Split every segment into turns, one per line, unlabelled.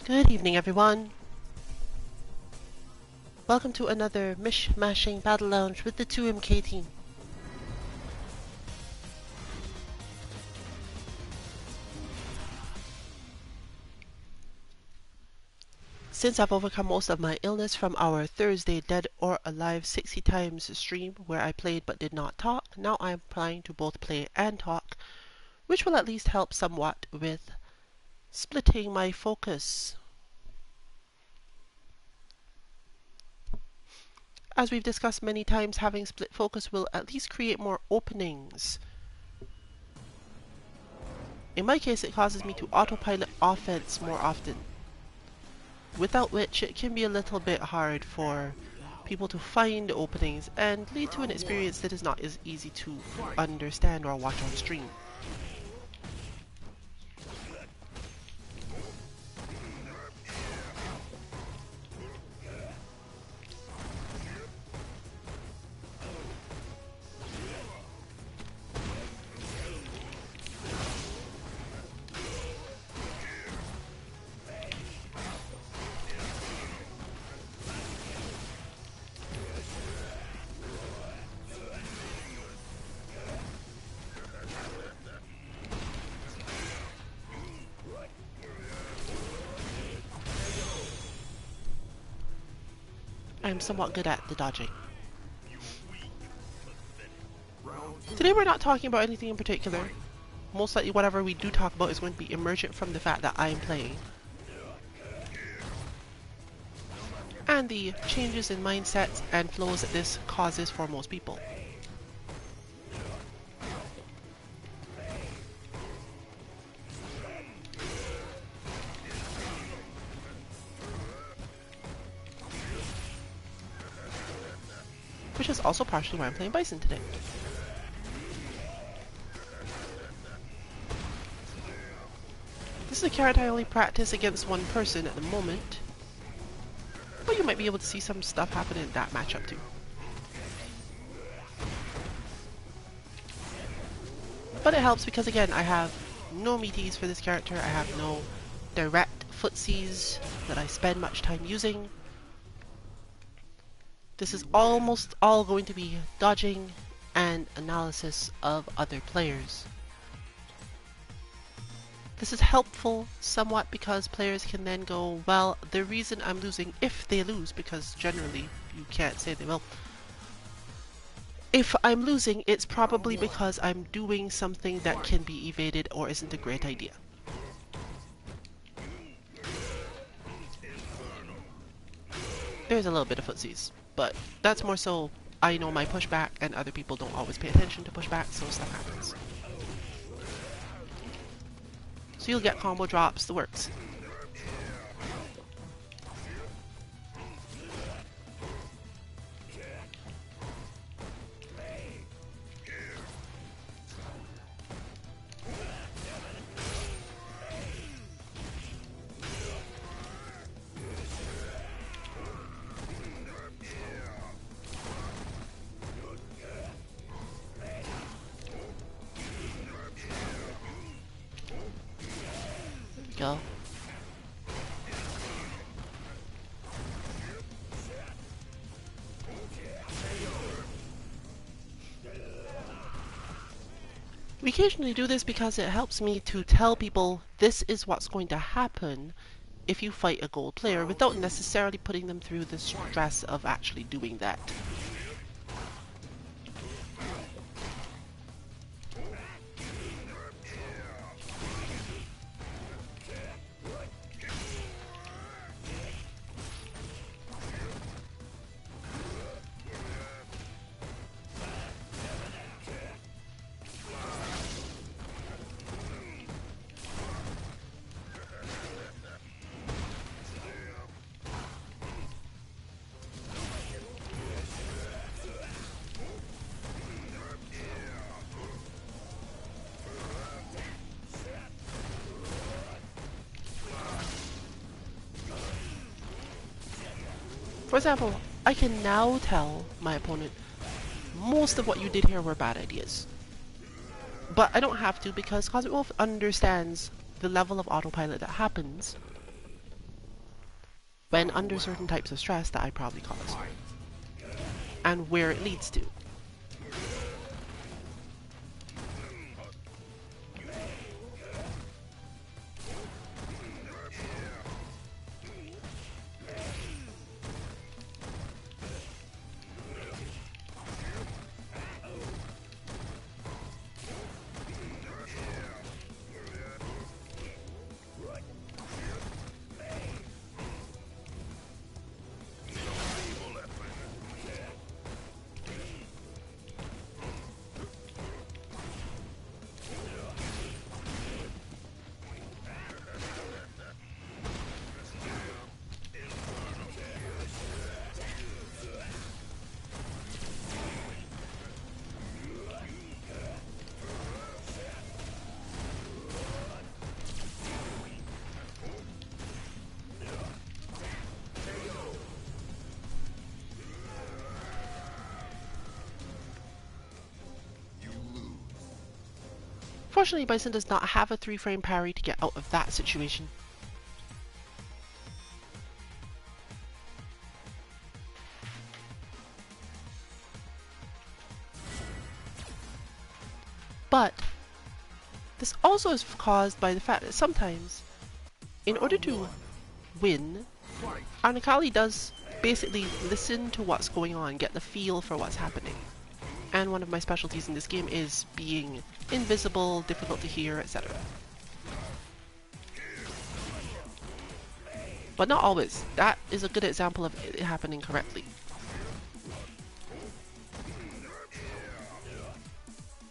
Good evening, everyone. Welcome to another Mish-Mashing Battle Lounge with the 2MK team. Since I've overcome most of my illness from our Thursday Dead or Alive 60 times stream where I played but did not talk, now I'm planning to both play and talk, which will at least help somewhat with splitting my focus. As we've discussed many times, having split focus will at least create more openings. In my case, it causes me to autopilot offense more often, without which it can be a little bit hard for people to find openings and lead to an experience that is not as easy to understand or watch on stream. I'm somewhat good at the dodging. Today we're not talking about anything in particular. Most likely whatever we do talk about is going to be emergent from the fact that I am playing. And the changes in mindsets and flows that this causes for most people. Which is also partially why I'm playing Bison today. This is a character I only practice against one person at the moment, but you might be able to see some stuff happen in that matchup too. But it helps because again, I have no meaties for this character, I have no direct footsies that I spend much time using. This is almost all going to be dodging and analysis of other players. This is helpful somewhat because players can then go, well, the reason I'm losing, if they lose, because generally you can't say they will. If I'm losing, it's probably because I'm doing something that can be evaded or isn't a great idea. There's a little bit of footsies, but that's more so I know my pushback and other people don't always pay attention to pushback, so stuff happens. So you'll get combo drops, the works. Go. We occasionally do this because it helps me to tell people this is what's going to happen if you fight a gold player without necessarily putting them through the stress of actually doing that. For example, I can now tell my opponent most of what you did here were bad ideas. But I don't have to because Cosmic Wolf understands the level of autopilot that happens when under certain types of stress that I probably cause, and where it leads to. Fortunately, Bison does not have a 3-frame parry to get out of that situation. But this also is caused by the fact that sometimes, in order to win, our Nikali does basically listen to what's going on, get the feel for what's happening. And one of my specialties in this game is being invisible, difficult to hear, etc. But not always. That is a good example of it happening correctly.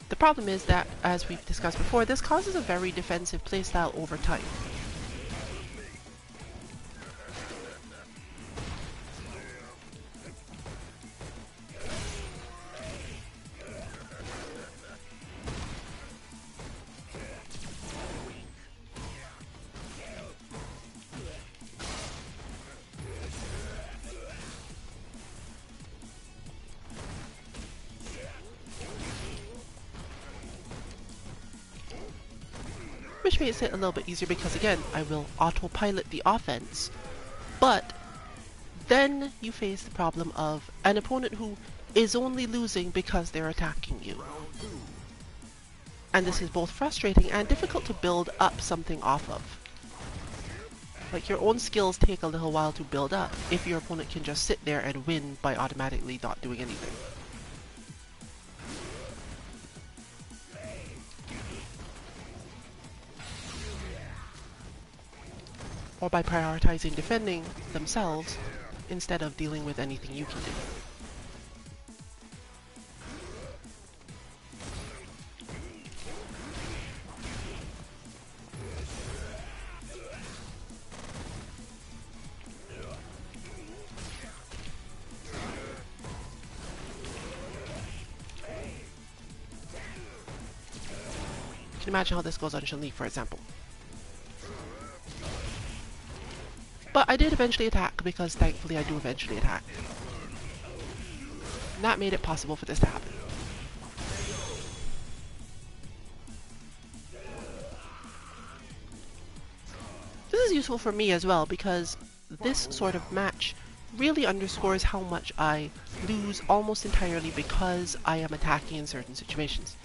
The problem is that, as we've discussed before, this causes a very defensive playstyle over time. Which makes it a little bit easier because, again, I will autopilot the offense, but then you face the problem of an opponent who is only losing because they're attacking you. And this is both frustrating and difficult to build up something off of. Like, your own skills take a little while to build up if your opponent can just sit there and win by automatically not doing anything. Or by prioritizing defending themselves instead of dealing with anything you can do. You can imagine how this goes on Chun-Li, for example. But I did eventually attack, because thankfully I do eventually attack. And that made it possible for this to happen. This is useful for me as well, because this sort of match really underscores how much I lose almost entirely because I am attacking in certain situations.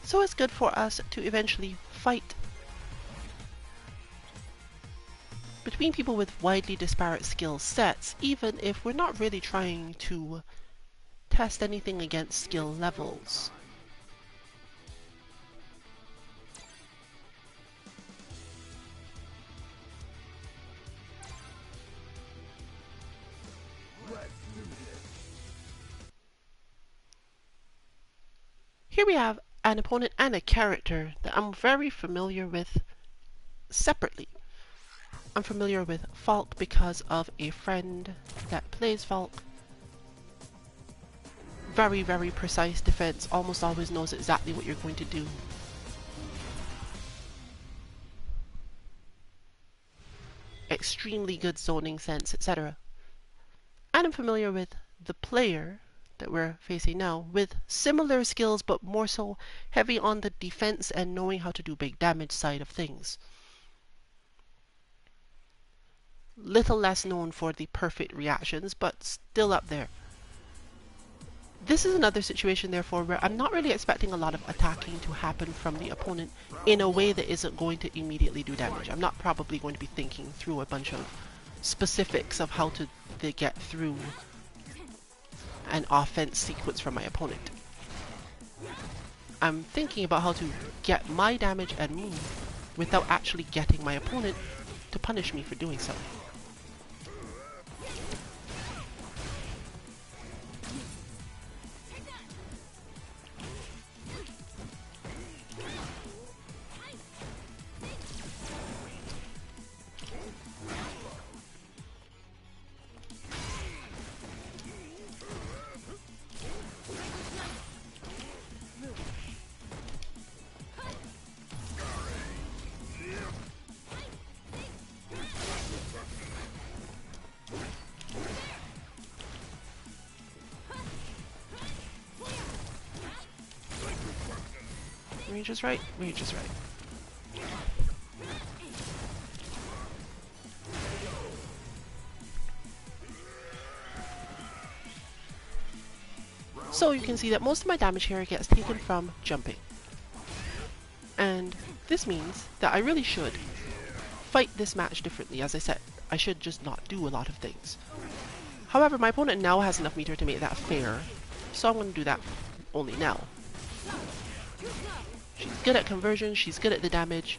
So it's good for us to eventually fight between people with widely disparate skill sets, even if we're not really trying to test anything against skill levels. Here we have an opponent and a character that I'm very familiar with separately. I'm familiar with Falk because of a friend that plays Falk. Very, very precise defense, almost always knows exactly what you're going to do. Extremely good zoning sense, etc. And I'm familiar with the player that we're facing now with similar skills, but more so heavy on the defense and knowing how to do big damage side of things. Little less known for the perfect reactions, but still up there. This is another situation, therefore, where I'm not really expecting a lot of attacking to happen from the opponent in a way that isn't going to immediately do damage. I'm not probably going to be thinking through a bunch of specifics of how to get through an offense sequence from my opponent. I'm thinking about how to get my damage and move without actually getting my opponent to punish me for doing so. Range is right, range is right. So you can see that most of my damage here gets taken from jumping. And this means that I really should fight this match differently. As I said, I should just not do a lot of things. However, my opponent now has enough meter to make that fair, so I'm going to do that only now. She's good at conversion, she's good at the damage.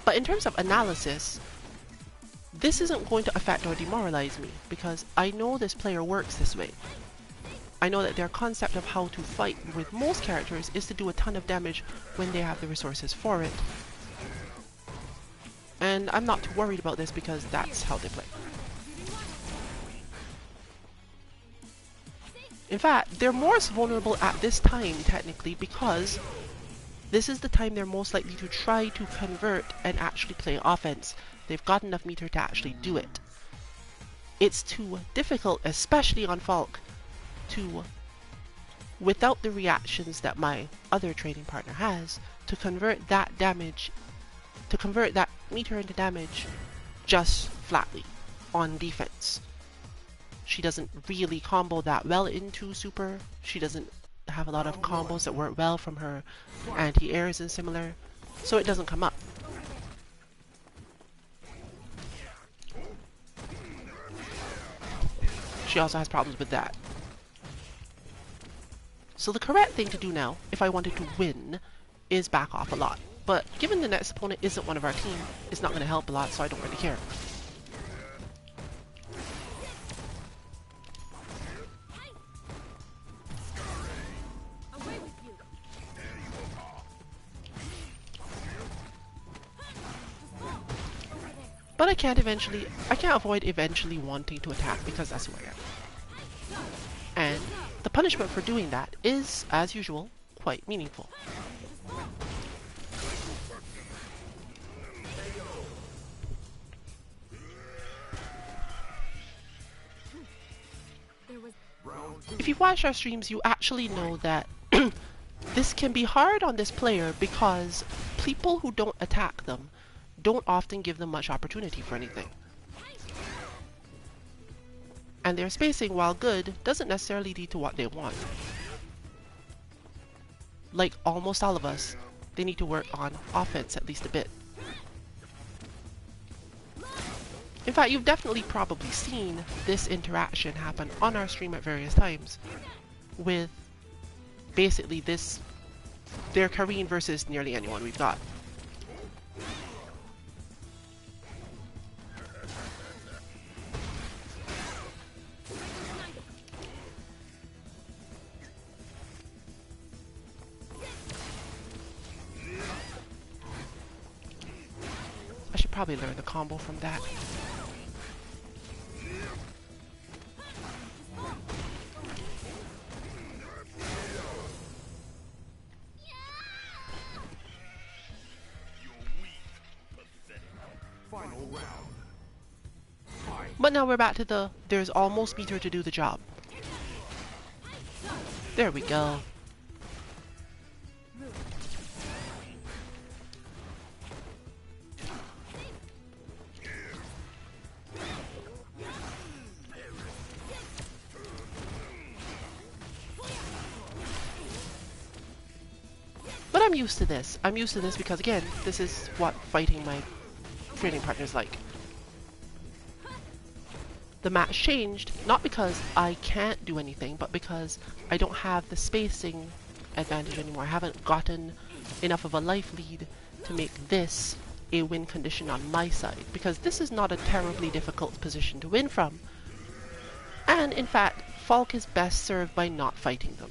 But in terms of analysis, this isn't going to affect or demoralize me, because I know this player works this way. I know that their concept of how to fight with most characters is to do a ton of damage when they have the resources for it. And I'm not too worried about this because that's how they play. In fact, they're most vulnerable at this time, technically, because this is the time they're most likely to try to convert and actually play offense. They've got enough meter to actually do it. It's too difficult, especially on Falk, to, without the reactions that my other trading partner has, to convert that damage, to convert that meter into damage just flatly on defense. She doesn't really combo that well into super. She doesn't have a lot of combos that work well from her anti-airs and similar, so it doesn't come up. She also has problems with that. So the correct thing to do now, if I wanted to win, is back off a lot. But given the next opponent isn't one of our team, it's not going to help a lot, so I don't really care. But I can't avoid eventually wanting to attack because that's who I am. And the punishment for doing that is, as usual, quite meaningful. If you've watched our streams, you actually know that this can be hard on this player because people who don't attack them don't often give them much opportunity for anything. And their spacing, while good, doesn't necessarily lead to what they want. Like almost all of us, they need to work on offense at least a bit. In fact, you've definitely probably seen this interaction happen on our stream at various times, with basically their Kareen versus nearly anyone we've got. should probably learn the combo from that. But now we're back to the there's almost meter to do the job. There we go. But I'm used to this. I'm used to this because, again, this is what fighting my training partner's like. The match changed, not because I can't do anything, but because I don't have the spacing advantage anymore. I haven't gotten enough of a life lead to make this a win condition on my side, because this is not a terribly difficult position to win from. And, in fact, Falk is best served by not fighting them.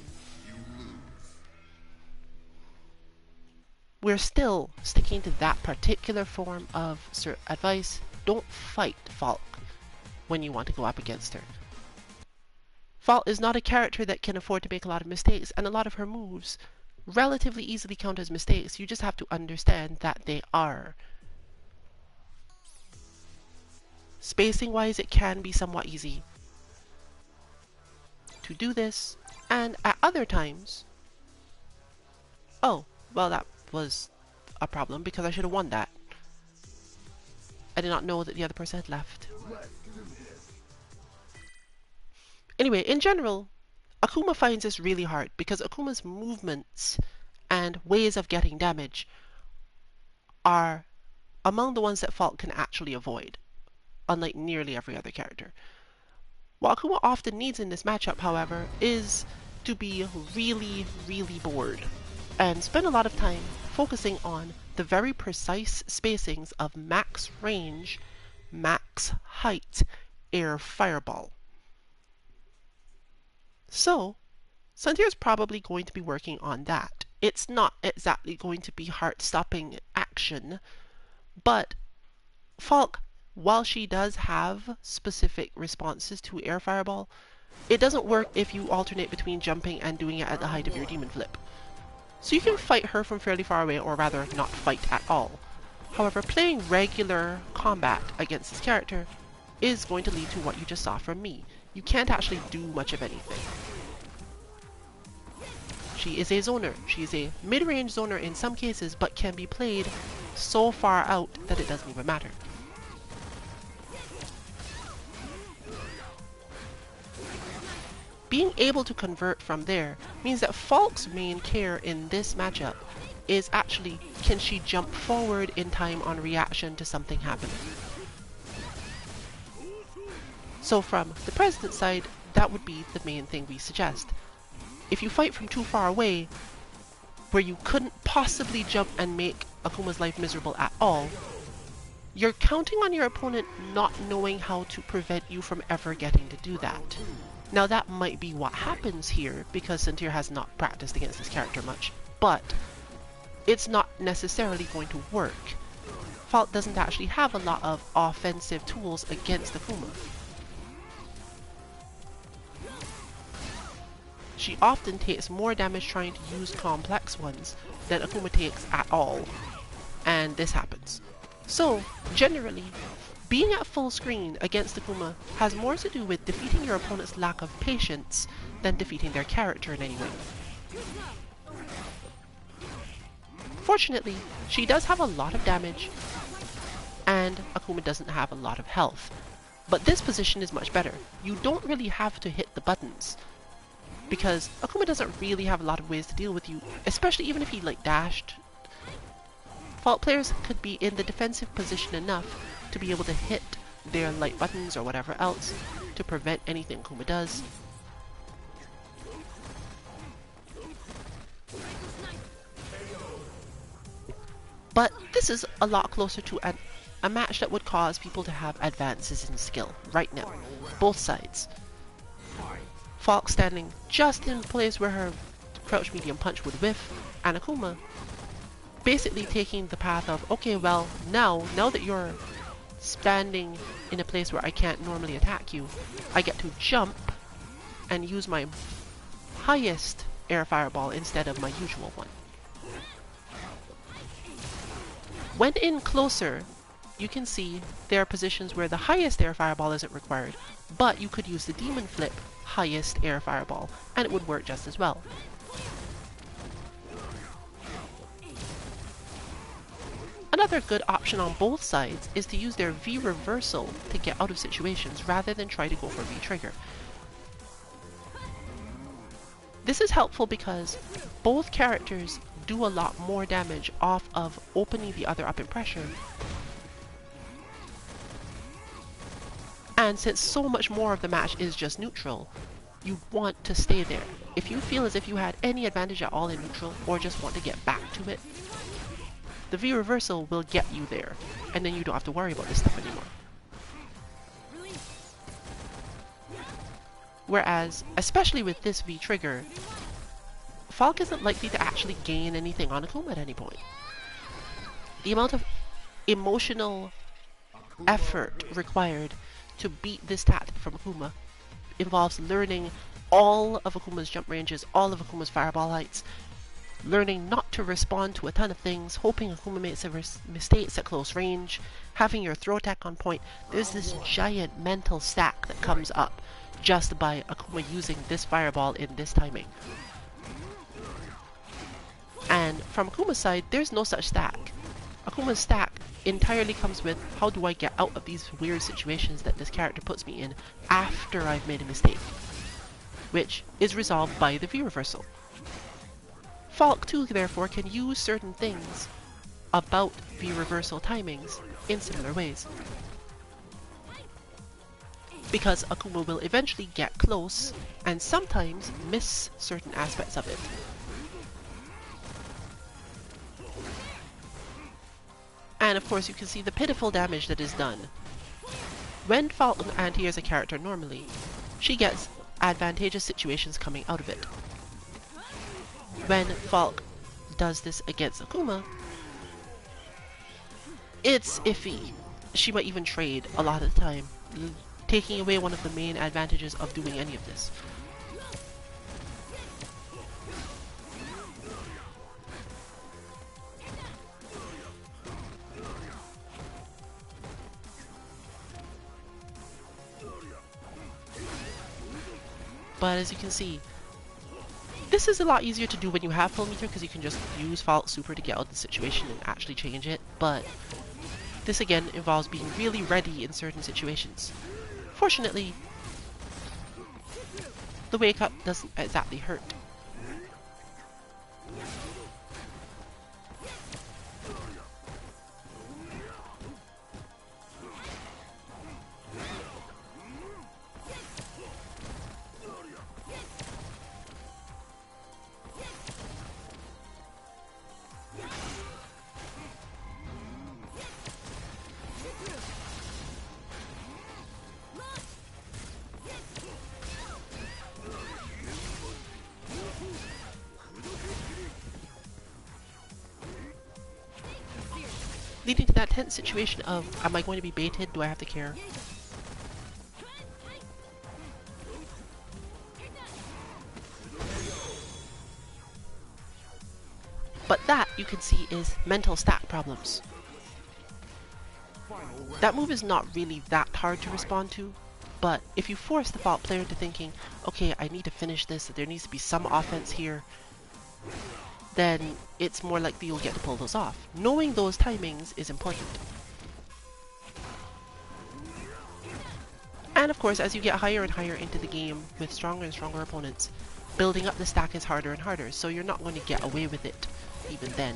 We're still sticking to that particular form of advice. Don't fight Falk when you want to go up against her. Falk is not a character that can afford to make a lot of mistakes, and a lot of her moves relatively easily count as mistakes. You just have to understand that they are. Spacing wise, it can be somewhat easy to do this, and at other times, oh, well, that was a problem because I should have won that. I did not know that the other person had left. Anyway, in general, Akuma finds this really hard because Akuma's movements and ways of getting damage are among the ones that Falk can actually avoid, unlike nearly every other character. What Akuma often needs in this matchup, however, is to be really, really bored and spend a lot of time focusing on the very precise spacings of max range, max height, air fireball. So, Santier is probably going to be working on that. It's not exactly going to be heart-stopping action, but Falk, while she does have specific responses to air fireball, it doesn't work if you alternate between jumping and doing it at the height of your demon flip. So you can fight her from fairly far away, or rather not fight at all. However, playing regular combat against this character is going to lead to what you just saw from me. You can't actually do much of anything. She is a zoner. She is a mid-range zoner in some cases, but can be played so far out that it doesn't even matter. Being able to convert from there means that Falk's main care in this matchup is actually, can she jump forward in time on reaction to something happening? So from the President's side, that would be the main thing we suggest. If you fight from too far away, where you couldn't possibly jump and make Akuma's life miserable at all, you're counting on your opponent not knowing how to prevent you from ever getting to do that. Now that might be what happens here, because Santier has not practiced against this character much, but it's not necessarily going to work. Falk doesn't actually have a lot of offensive tools against Akuma. She often takes more damage trying to use complex ones than Akuma takes at all, and this happens. So, generally, being at full screen against Akuma has more to do with defeating your opponent's lack of patience than defeating their character in any way. Fortunately, she does have a lot of damage, and Akuma doesn't have a lot of health. But this position is much better. You don't really have to hit the buttons, because Akuma doesn't really have a lot of ways to deal with you, especially even if he like dashed. Falk players could be in the defensive position enough to be able to hit their light buttons or whatever else to prevent anything Akuma does. But this is a lot closer to a match that would cause people to have advances in skill right now, both sides. Falk standing just in place where her crouch medium punch would whiff, and Akuma basically taking the path of, okay, well, now that you're standing in a place where I can't normally attack you, I get to jump and use my highest air fireball instead of my usual one. When in closer, you can see there are positions where the highest air fireball isn't required, but you could use the demon flip highest air fireball and it would work just as well. Another good option on both sides is to use their V reversal to get out of situations rather than try to go for V trigger. This is helpful because both characters do a lot more damage off of opening the other up in pressure. And since so much more of the match is just neutral, you want to stay there. If you feel as if you had any advantage at all in neutral or just want to get back to it, the V reversal will get you there, and then you don't have to worry about this stuff anymore. Whereas, especially with this V trigger, Falk isn't likely to actually gain anything on Akuma at any point. The amount of emotional effort required to beat this tactic from Akuma involves learning all of Akuma's jump ranges, all of Akuma's fireball heights, learning not to respond to a ton of things, hoping Akuma makes mistakes at close range, having your throw attack on point. There's this giant mental stack that comes up just by Akuma using this fireball in this timing. And from Akuma's side, there's no such stack. Akuma's stack entirely comes with, how do I get out of these weird situations that this character puts me in after I've made a mistake, which is resolved by the V reversal. Falk too, therefore, can use certain things about V reversal timings in similar ways, because Akuma will eventually get close and sometimes miss certain aspects of it. And of course you can see the pitiful damage that is done. When Falk anti-airs a character normally, she gets advantageous situations coming out of it. When Falk does this against Akuma, it's iffy. She might even trade a lot of the time, taking away one of the main advantages of doing any of this. But as you can see, this is a lot easier to do when you have full meter because you can just use Falk Super to get out of the situation and actually change it, but this again involves being really ready in certain situations. Fortunately, the wake up doesn't exactly hurt. Leading to that tense situation of, am I going to be baited? Do I have to care? But that, you can see, is mental stack problems. That move is not really that hard to respond to, but if you force the Falk player into thinking, okay, I need to finish this, there needs to be some offense here, then it's more likely you'll get to pull those off. Knowing those timings is important. And of course, as you get higher and higher into the game with stronger and stronger opponents, building up the stack is harder and harder, so you're not going to get away with it even then.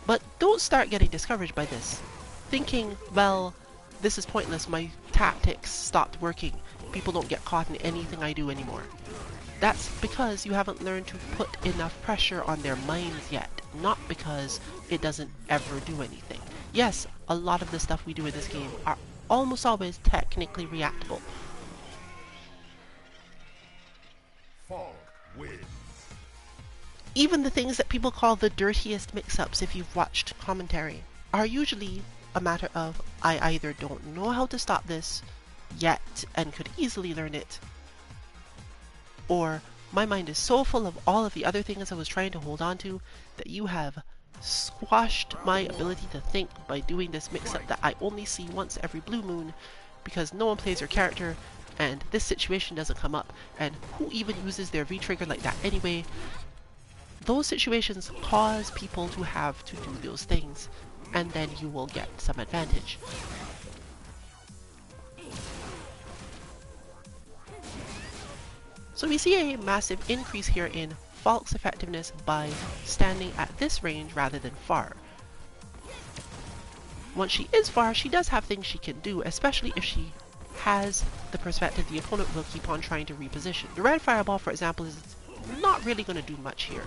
But don't start getting discouraged by this, thinking, well, this is pointless, my tactics stopped working, people don't get caught in anything I do anymore. That's because you haven't learned to put enough pressure on their minds yet, not because it doesn't ever do anything. Yes, a lot of the stuff we do in this game are almost always technically reactable.
Falk wins.
Even the things that people call the dirtiest mix-ups, if you've watched commentary, are usually a matter of I either don't know how to stop this yet and could easily learn it, or my mind is so full of all of the other things I was trying to hold on to that you have squashed my ability to think by doing this mix-up that I only see once every blue moon because no one plays your character and this situation doesn't come up, and who even uses their V-trigger like that anyway? Those situations cause people to have to do those things, and then you will get some advantage. So we see a massive increase here in Falk's effectiveness by standing at this range rather than far. Once she is far, she does have things she can do, especially if she has the perspective the opponent will keep on trying to reposition. The red fireball, for example, is not really going to do much here.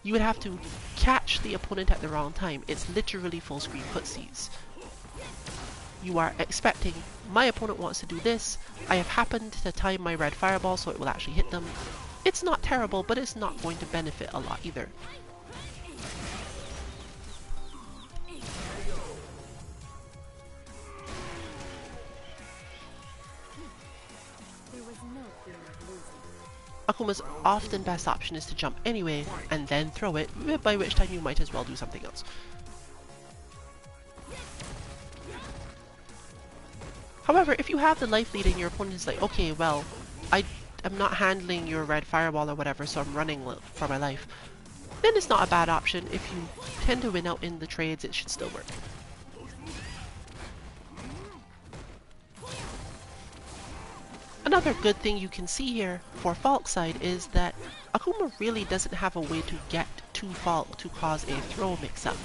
You would have to catch the opponent at the wrong time. It's literally full screen footsies. You are expecting, my opponent wants to do this, I have happened to time my red fireball so it will actually hit them. It's not terrible, but it's not going to benefit a lot either. Akuma's often best option is to jump anyway and then throw it, by which time you might as well do something else. However, if you have the life lead and your opponent is like, okay, well, I'm not handling your red fireball or whatever, so I'm running for my life, then it's not a bad option. If you tend to win out in the trades, it should still work. Another good thing you can see here for Falk's side is that Akuma really doesn't have a way to get to Falk to cause a throw mix-up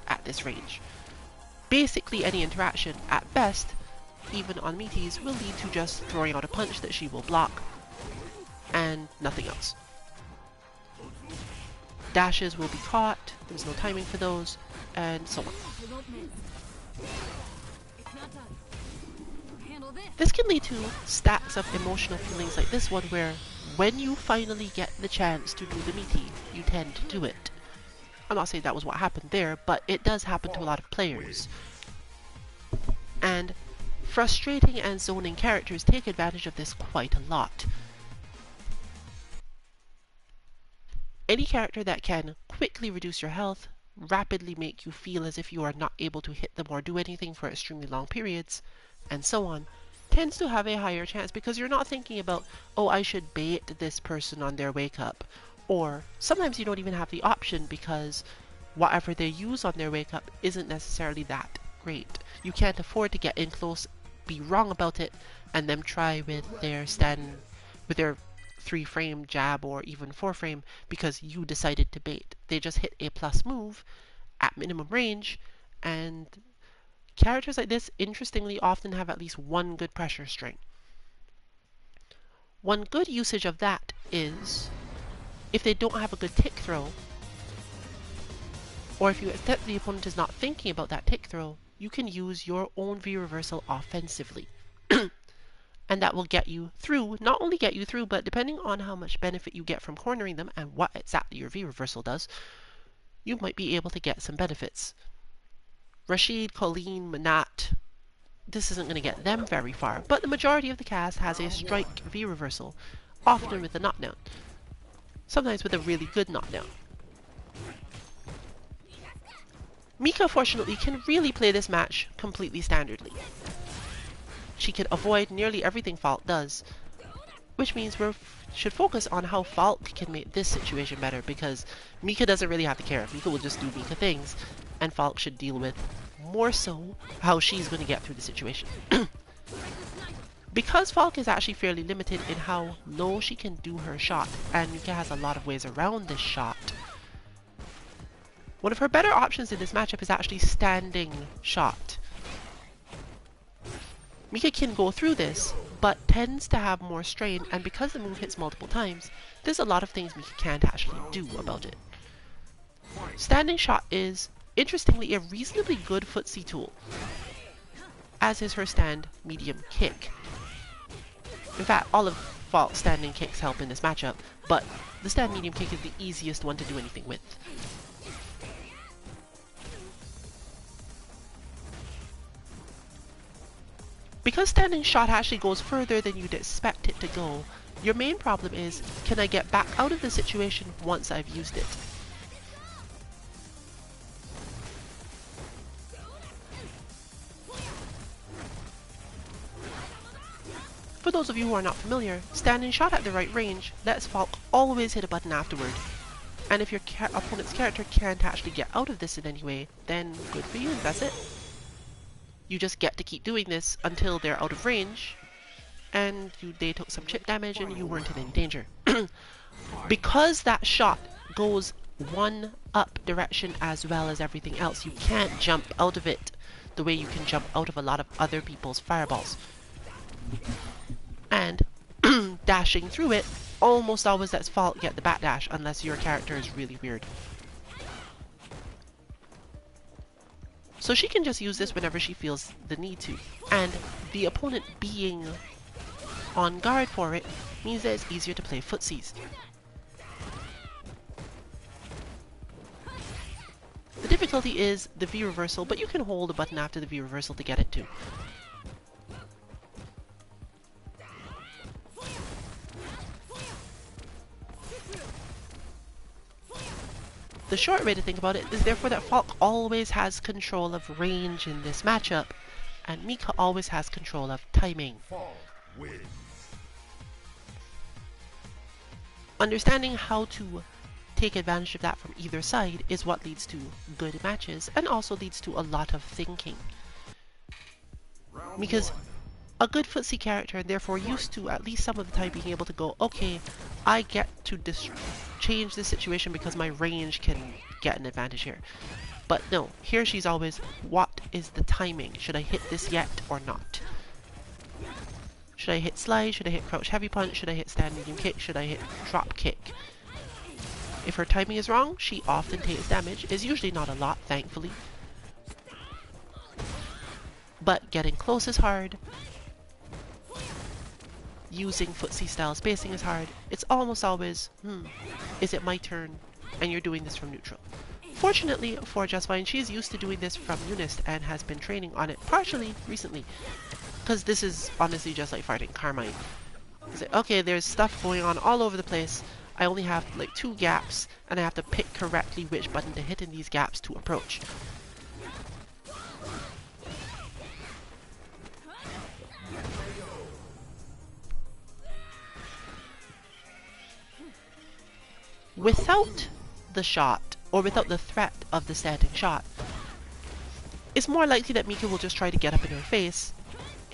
at this range. Basically any interaction, at best, even on meaties, will lead to just throwing out a punch that she will block, and nothing else. Dashes will be caught, there's no timing for those, and so on. This can lead to stacks of emotional feelings like this one, where when you finally get the chance to do the meaty, you tend to do it. I'm not saying that was what happened there, but it does happen to a lot of players. And frustrating and zoning characters take advantage of this quite a lot. Any character that can quickly reduce your health, rapidly make you feel as if you are not able to hit them or do anything for extremely long periods, and so on, tends to have a higher chance because you're not thinking about, oh, I should bait this person on their wake up. Or sometimes you don't even have the option because whatever they use on their wake up isn't necessarily that great. You can't afford to get in close, be wrong about it, and then try with their 3-frame jab or even 4-frame because you decided to bait. They just hit a plus move at minimum range, and characters like this, interestingly, often have at least one good pressure string. One good usage of that is if they don't have a good tick throw, or if you accept the opponent is not thinking about that tick throw, you can use your own V-reversal offensively. And that will get you through, not only get you through, but depending on how much benefit you get from cornering them and what exactly your V-reversal does, you might be able to get some benefits. Rashid, Colleen, Manat, this isn't going to get them very far, but the majority of the cast has a strike V-reversal, often with a knockdown, sometimes with a really good knockdown. Mika, fortunately, can really play this match completely standardly. She can avoid nearly everything Falk does, which means we should focus on how Falk can make this situation better, because Mika doesn't really have to care. Mika will just do Mika things, and Falk should deal with more so how she's going to get through the situation. Because Falk is actually fairly limited in how low she can do her shot, and Mika has a lot of ways around this shot, one of her better options in this matchup is actually standing shot. Mika can go through this, but tends to have more strain, and because the move hits multiple times, there's a lot of things Mika can't actually do about it. Standing shot is, interestingly, a reasonably good footsie tool, as is her stand medium kick. In fact, all of Fault standing kicks help in this matchup, but the stand medium kick is the easiest one to do anything with. Because standing shot actually goes further than you'd expect it to go, your main problem is, can I get back out of the situation once I've used it? For those of you who are not familiar, standing shot at the right range lets Falk always hit a button afterward. And if your opponent's character can't actually get out of this in any way, then good for you, that's it. You just get to keep doing this until they're out of range, and they took some chip damage and you weren't in any danger. Because that shot goes one up direction as well as everything else, you can't jump out of it the way you can jump out of a lot of other people's fireballs. And dashing through it almost always lets Fault get the backdash unless your character is really weird. So she can just use this whenever she feels the need to, and the opponent being on guard for it means that it's easier to play footsies. The difficulty is the V reversal, but you can hold a button after the V reversal to get it too. The short way to think about it is therefore that Falk always has control of range in this matchup, and Mika always has control of timing. Understanding how to take advantage of that from either side is what leads to good matches, and also leads to a lot of thinking. Because a good footsie character, and therefore used to at least some of the time being able to go, okay, I get to change this situation because my range can get an advantage here. But no, here she's always, what is the timing? Should I hit this yet or not? Should I hit slide? Should I hit crouch heavy punch? Should I hit stand medium kick? Should I hit drop kick? If her timing is wrong, she often takes damage. It's usually not a lot, thankfully. But getting close is hard. Using footsie style spacing is hard. It's almost always, is it my turn? And you're doing this from neutral. Fortunately for Just Fine, she's used to doing this from Unist and has been training on it partially recently. Because this is honestly just like fighting Carmine. It's like, okay, there's stuff going on all over the place. I only have like 2 gaps, and I have to pick correctly which button to hit in these gaps to approach. Without the shot, or without the threat of the standing shot, it's more likely that Mika will just try to get up in her face,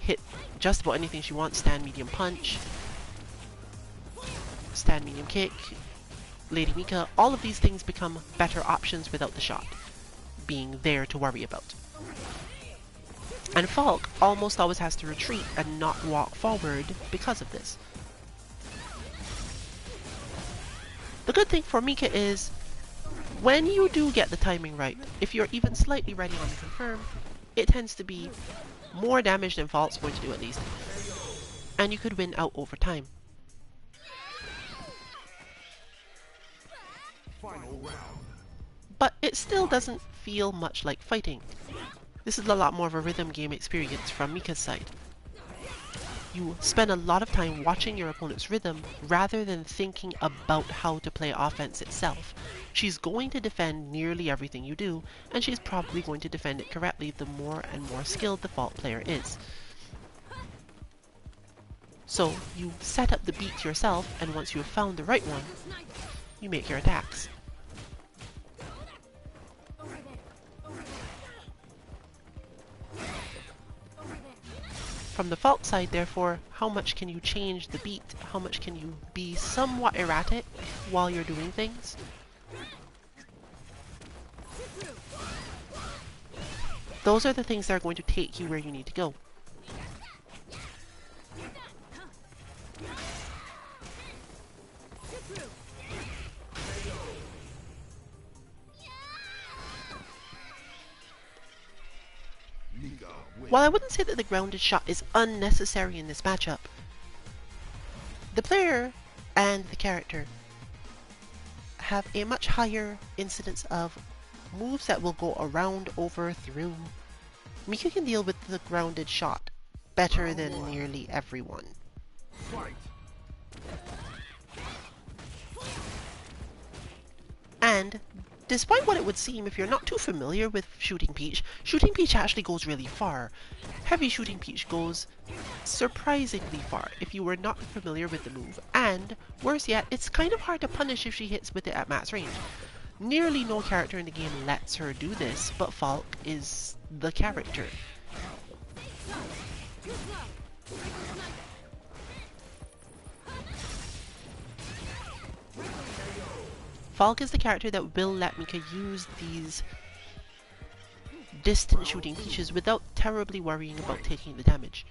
hit just about anything she wants, stand medium punch, stand medium kick, Lady Mika. All of these things become better options without the shot being there to worry about. And Falk almost always has to retreat and not walk forward because of this. The good thing for Mika is, when you do get the timing right, if you're even slightly ready on the confirm, it tends to be more damage than Falk's going to do at least. And you could win out over time. But it still doesn't feel much like fighting. This is a lot more of a rhythm game experience from Mika's side. You spend a lot of time watching your opponent's rhythm rather than thinking about how to play offense itself. She's going to defend nearly everything you do, and she's probably going to defend it correctly the more and more skilled the Fault player is. So you set up the beat yourself, and once you have found the right one, you make your attacks. From the Fault side, therefore, how much can you change the beat? How much can you be somewhat erratic while you're doing things? Those are the things that are going to take you where you need to go. While I wouldn't say that the grounded shot is unnecessary in this matchup, The player and the character have a much higher incidence of moves that will go around, over, through. Miku can deal with the grounded shot better than nearly everyone. And despite what it would seem if you're not too familiar with Shooting Peach actually goes really far. Heavy Shooting Peach goes surprisingly far if you were not familiar with the move, and worse yet, it's kind of hard to punish if she hits with it at max range. Nearly no character in the game lets her do this, but Falk is the character. Falk is the character that will let Mika use these distant shooting peaches without terribly worrying about taking the damage.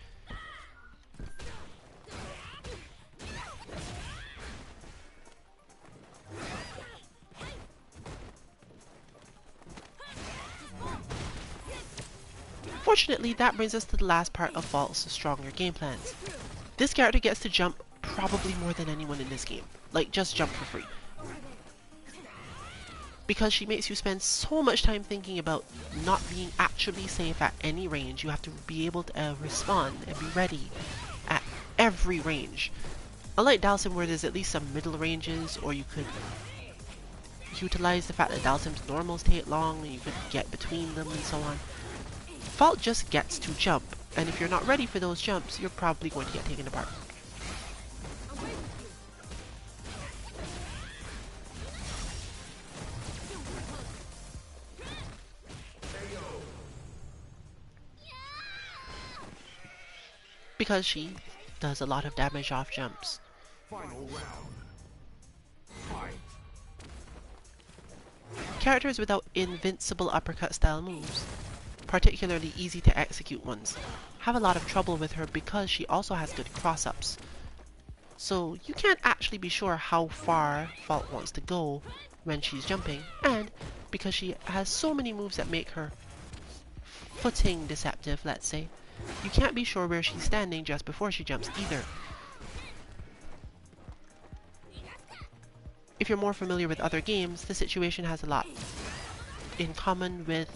Fortunately, that brings us to the last part of Falk's stronger game plans. This character gets to jump probably more than anyone in this game. Like, just jump for free. Because she makes you spend so much time thinking about not being actually safe at any range. You have to be able to respond and be ready at every range. Unlike Dalsim, where there's at least some middle ranges, or you could utilize the fact that Dalsim's normals take long and you could get between them and so on. Falk just gets to jump, and if you're not ready for those jumps, you're probably going to get taken apart. Because she does a lot of damage off jumps. Final round. Fight. Characters without invincible uppercut style moves, particularly easy to execute ones, have a lot of trouble with her because she also has good cross-ups. So you can't actually be sure how far Falk wants to go when she's jumping, and because she has so many moves that make her footing deceptive, let's say, you can't be sure where she's standing just before she jumps either. If you're more familiar with other games, the situation has a lot in common with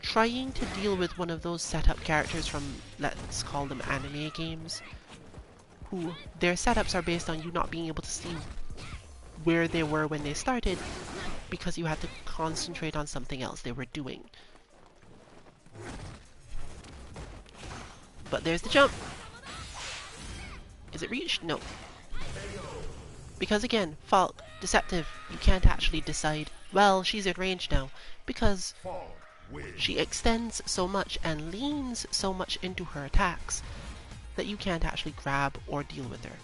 trying to deal with one of those setup characters from, let's call them anime games, who their setups are based on you not being able to see where they were when they started because you had to concentrate on something else they were doing. But there's the jump. Is it reached? No. Because again, Falk, deceptive, you can't actually decide, well, she's in range now, because she extends so much and leans so much into her attacks that you can't actually grab or deal with her.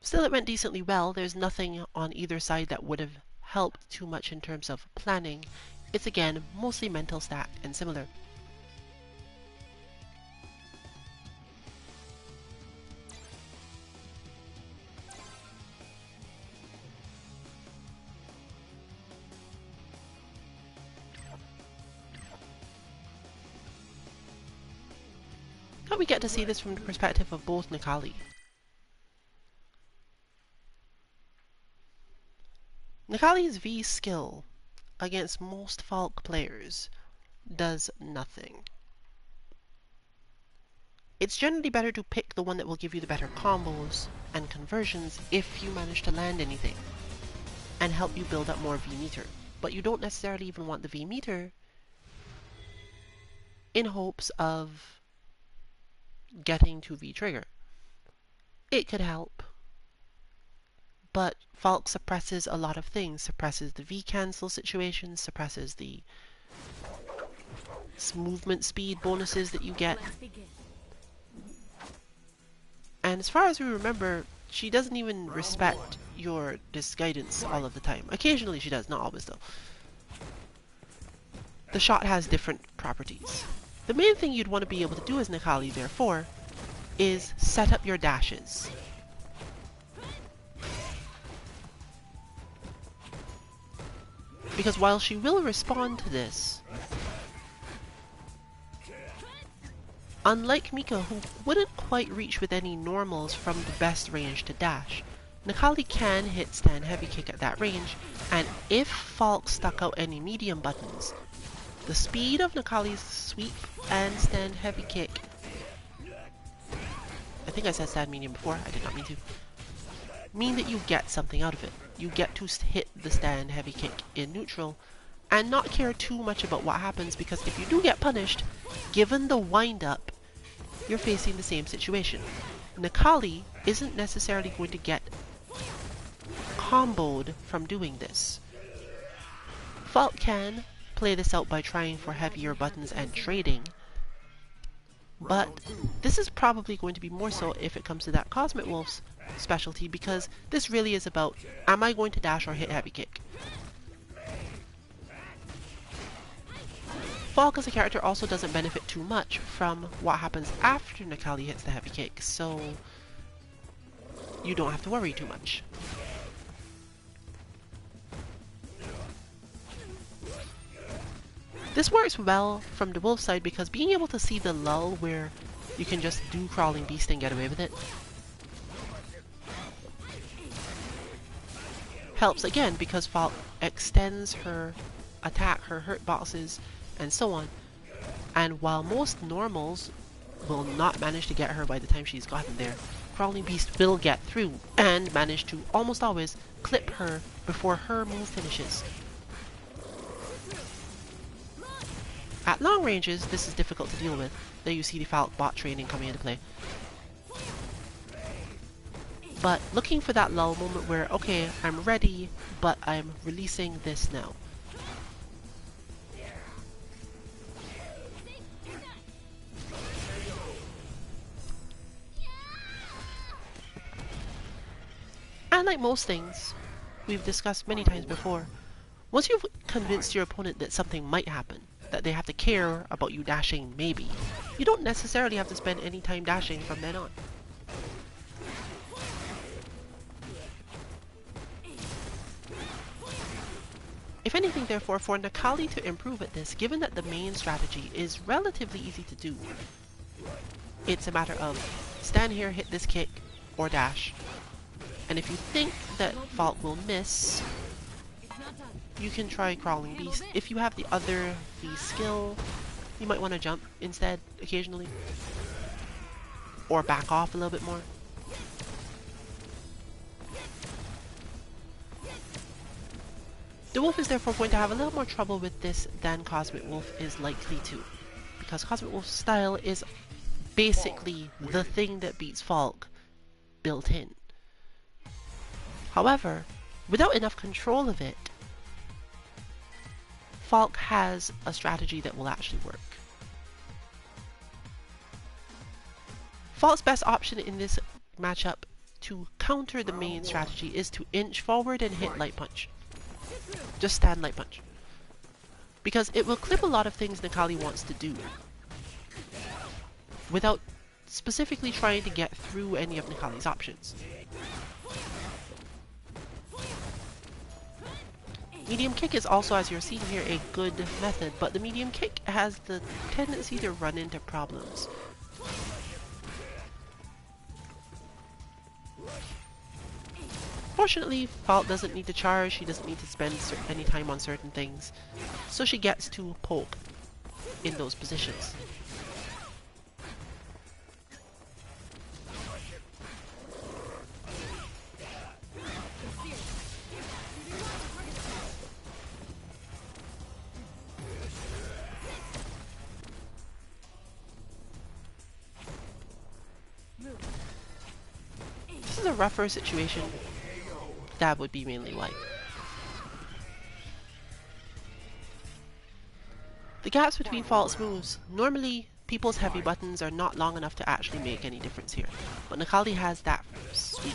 Still, it went decently well. There's nothing on either side that would have helped too much in terms of planning. It's again, mostly mental stat and similar. Now we get to see this from the perspective of both Necalli. Necalli's V skill against most Falk players does nothing. It's generally better to pick the one that will give you the better combos and conversions if you manage to land anything, and help you build up more V meter. But you don't necessarily even want the V meter in hopes of getting to V trigger. It could help, but Falk suppresses a lot of things. Suppresses the V cancel situation, suppresses the movement speed bonuses that you get. And as far as we remember, she doesn't even respect your disguidance all of the time. Occasionally she does, not always though. The shot has different properties. The main thing you'd want to be able to do as Necalli, therefore, is set up your dashes. Because while she will respond to this, Unlike Mika, who wouldn't quite reach with any normals from the best range to dash, Nakali can hit stand heavy kick at that range, and if Falk stuck out any medium buttons, the speed of Nakali's sweep and stand heavy kick, I think I said stand medium before, I did not mean to, mean that you get something out of it. You get to hit the stand heavy kick in neutral and not care too much about what happens, because if you do get punished, given the wind up, you're facing the same situation. Nakali isn't necessarily going to get comboed from doing this. Falk can play this out by trying for heavier buttons and trading, but this is probably going to be more so if it comes to that Cosmic Wolf's specialty, because this really is about, am I going to dash or hit heavy kick? Falk as a character also doesn't benefit too much from what happens after Nakali hits the heavy kick, so you don't have to worry too much. This works well from the Wolf side because being able to see the lull where you can just do Crawling Beast and get away with it helps again, because Falk extends her attack, her hurt boxes, and so on. And while most normals will not manage to get her by the time she's gotten there, Crawling Beast will get through and manage to almost always clip her before her move finishes. At long ranges, this is difficult to deal with. There you see the Falk bot training coming into play. But looking for that lull moment where, okay, I'm ready, but I'm releasing this now. And like most things we've discussed many times before, once you've convinced your opponent that something might happen, that they have to care about you dashing maybe, you don't necessarily have to spend any time dashing from then on. If anything, therefore, for Nakali to improve at this, given that the main strategy is relatively easy to do, it's a matter of stand here, hit this kick, or dash. And if you think that Falk will miss, you can try Crawling Beast. If you have the other skill, you might want to jump instead occasionally, or back off a little bit more. The Wolf is therefore going to have a little more trouble with this than Cosmic Wolf is likely to, because Cosmic Wolf's style is basically the thing that beats Falk built in. However, without enough control of it, Falk has a strategy that will actually work. Falk's best option in this matchup to counter the main strategy is to inch forward and hit Light Punch. Just stand Light Punch. Because it will clip a lot of things Nakali wants to do without specifically trying to get through any of Nakali's options. Medium kick is also, as you're seeing here, a good method, but the medium kick has the tendency to run into problems. Fortunately, Falk doesn't need to charge, she doesn't need to spend any time on certain things, so she gets to poke in those positions. This is a rougher situation. That would be mainly why. The gaps between Falk's moves. Normally, people's heavy buttons are not long enough to actually make any difference here, but Nakali has that sweep,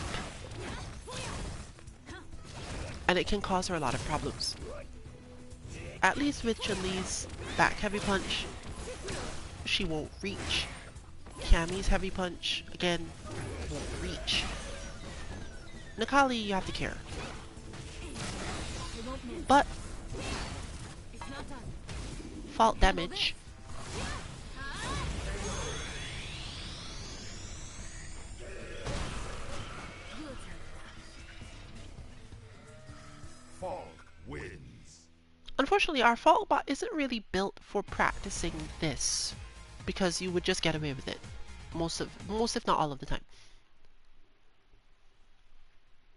and it can cause her a lot of problems. At least with Chun-Li's back heavy punch, she won't reach. Cammy's heavy punch, again, won't reach. Nakali, you have to care. But Falk damage Unfortunately, our fault bot isn't really built for practicing this, because you would just get away with it most if not all of the time.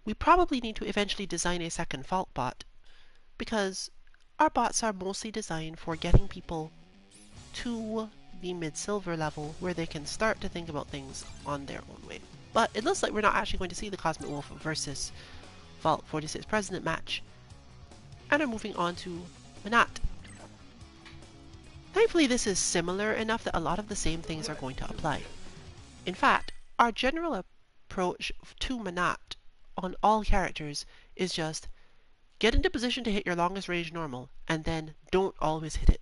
We probably need to eventually design a second fault bot, because our bots are mostly designed for getting people to the mid-silver level where they can start to think about things on their own way. But it looks like we're not actually going to see the Cosmic Wolf versus Vault 46 President match, and are moving on to Manat. Thankfully, this is similar enough that a lot of the same things are going to apply. In fact, our general approach to Manat on all characters is just get into position to hit your longest range normal, and then don't always hit it.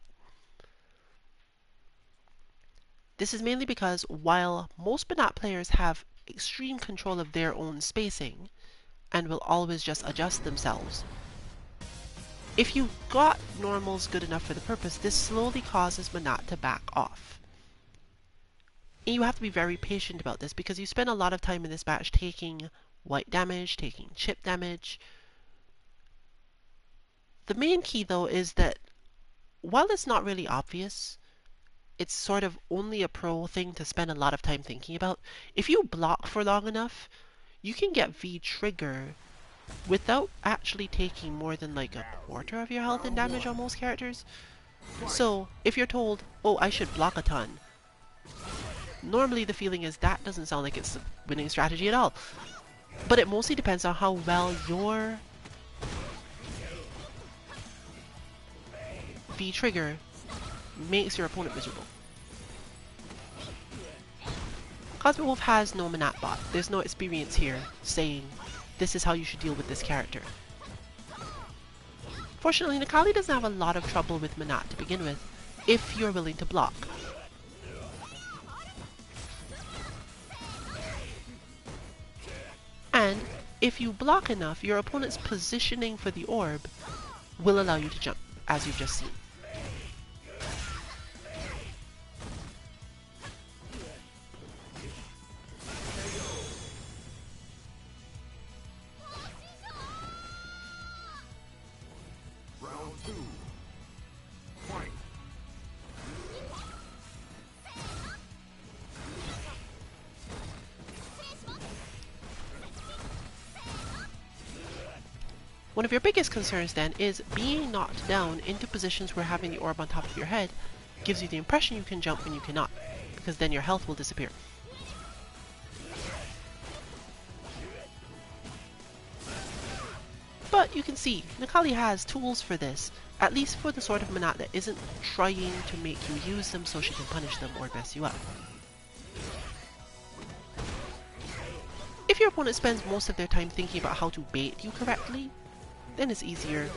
This is mainly because while most Manat players have extreme control of their own spacing and will always just adjust themselves, if you got normals good enough for the purpose, this slowly causes Manat to back off. And you have to be very patient about this because you spend a lot of time in this match taking white damage, taking chip damage. The main key though is that while it's not really obvious, it's sort of only a pro thing to spend a lot of time thinking about. If you block for long enough, you can get V-trigger without actually taking more than like a quarter of your health in damage on most characters. So if you're told, oh, I should block a ton, normally the feeling is that doesn't sound like it's a winning strategy at all. But it mostly depends on how well your V-trigger makes your opponent miserable. Cosmic Wolf has no Manat bot. There's no experience here saying this is how you should deal with this character. Fortunately, Necalli doesn't have a lot of trouble with Manat to begin with, if you're willing to block. And if you block enough, your opponent's positioning for the orb will allow you to jump, as you've just seen. One of your biggest concerns then is being knocked down into positions where having the orb on top of your head gives you the impression you can jump when you cannot, because then your health will disappear. But you can see, Necalli has tools for this, at least for the sort of Manat that isn't trying to make you use them so she can punish them or mess you up. If your opponent spends most of their time thinking about how to bait you correctly, then it's easier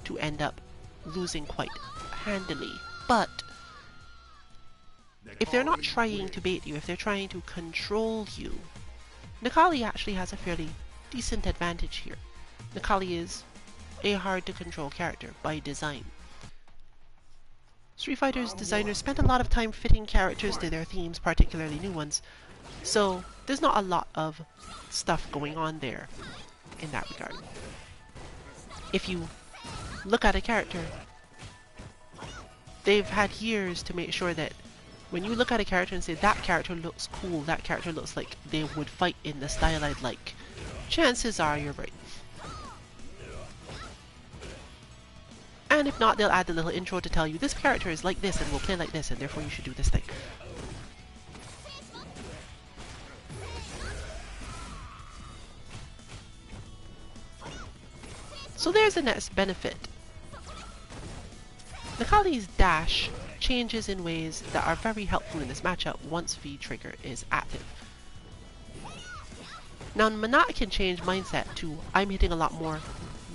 to end up losing quite handily. But if they're not trying to bait you, if they're trying to control you, Necalli actually has a fairly decent advantage here. Necalli is a hard to control character by design. Street Fighter's designers spent a lot of time fitting characters to their themes, particularly new ones, so there's not a lot of stuff going on there in that regard. If you look at a character, they've had years to make sure that when you look at a character and say that character looks cool, that character looks like they would fight in the style I'd like, chances are you're right. And if not, they'll add the little intro to tell you this character is like this and will play like this and therefore you should do this thing. So there's the next benefit. Necalli's dash changes in ways that are very helpful in this matchup once V-trigger is active. Now Manat can change mindset to I'm hitting a lot more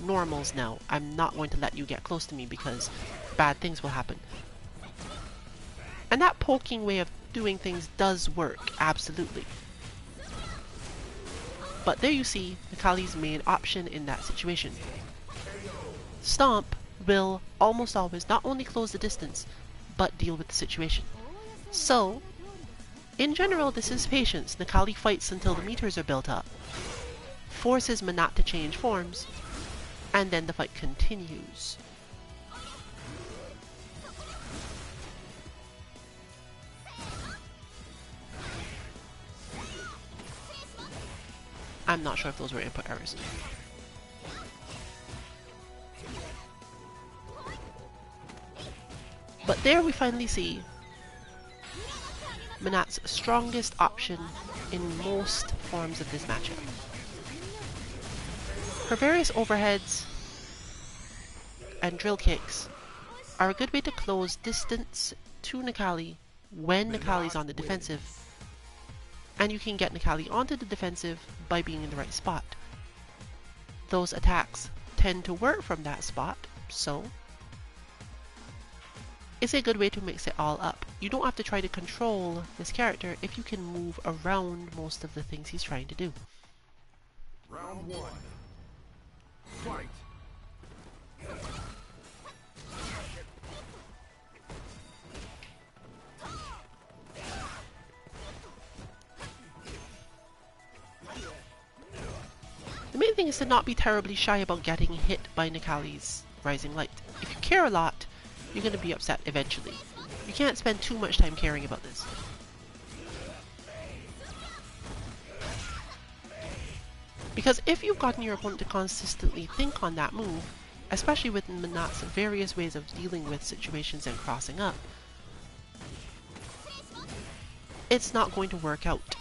normals now. I'm not going to let you get close to me because bad things will happen. And that poking way of doing things does work, absolutely. But there you see Necalli's main option in that situation. Stomp will almost always not only close the distance, but deal with the situation. So, in general, this is patience. Necalli fights until the meters are built up, forces Manat to change forms, and then the fight continues. I'm not sure if those were input errors. But there we finally see Menat's strongest option in most forms of this matchup. Her various overheads and drill kicks are a good way to close distance to Necalli when Necalli's on the defensive, and you can get Necalli onto the defensive by being in the right spot. Those attacks tend to work from that spot, so it's a good way to mix it all up. You don't have to try to control this character if you can move around most of the things he's trying to do.
Round one. Fight.
The main thing is to not be terribly shy about getting hit by Necalli's Rising Light. If you care a lot, you're going to be upset eventually. You can't spend too much time caring about this. Because if you've gotten your opponent to consistently think on that move, especially with Menat's various ways of dealing with situations and crossing up, it's not going to work out.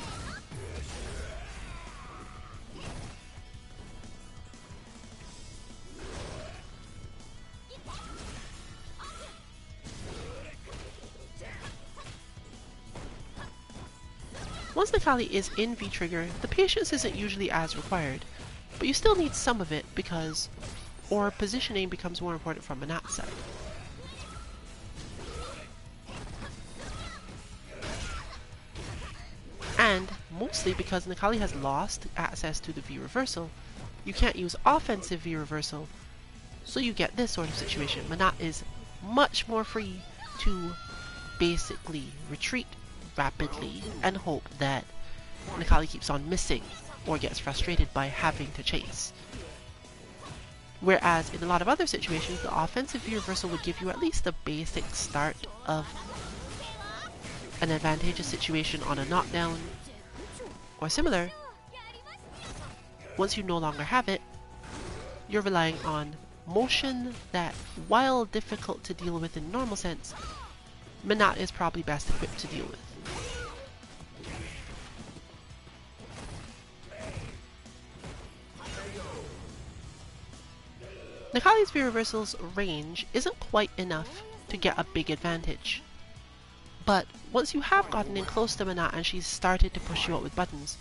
Once Necalli is in V-trigger, the patience isn't usually as required, but you still need some of it because orb positioning becomes more important from Menat's side. And mostly because Necalli has lost access to the V-reversal, you can't use offensive V-reversal, so you get this sort of situation. Menat is much more free to basically retreat rapidly and hope that Necalli keeps on missing or gets frustrated by having to chase. Whereas in a lot of other situations, the offensive V-reversal would give you at least a basic start of an advantageous situation on a knockdown or similar. Once you no longer have it, you're relying on motion that, while difficult to deal with in normal sense, Menat is probably best equipped to deal with. Necalli's V-reversal's range isn't quite enough to get a big advantage. But once you have gotten in close to Menat and she's started to push you out with buttons,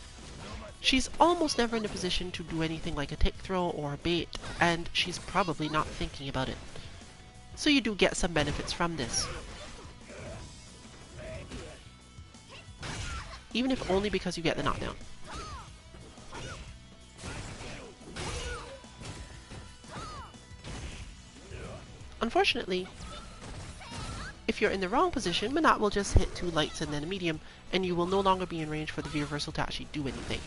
she's almost never in a position to do anything like a tick throw or a bait, and she's probably not thinking about it. So you do get some benefits from this. Even if only because you get the knockdown. Unfortunately, if you're in the wrong position, Menat will just hit 2 lights and then a medium, and you will no longer be in range for the V-reversal to actually do anything.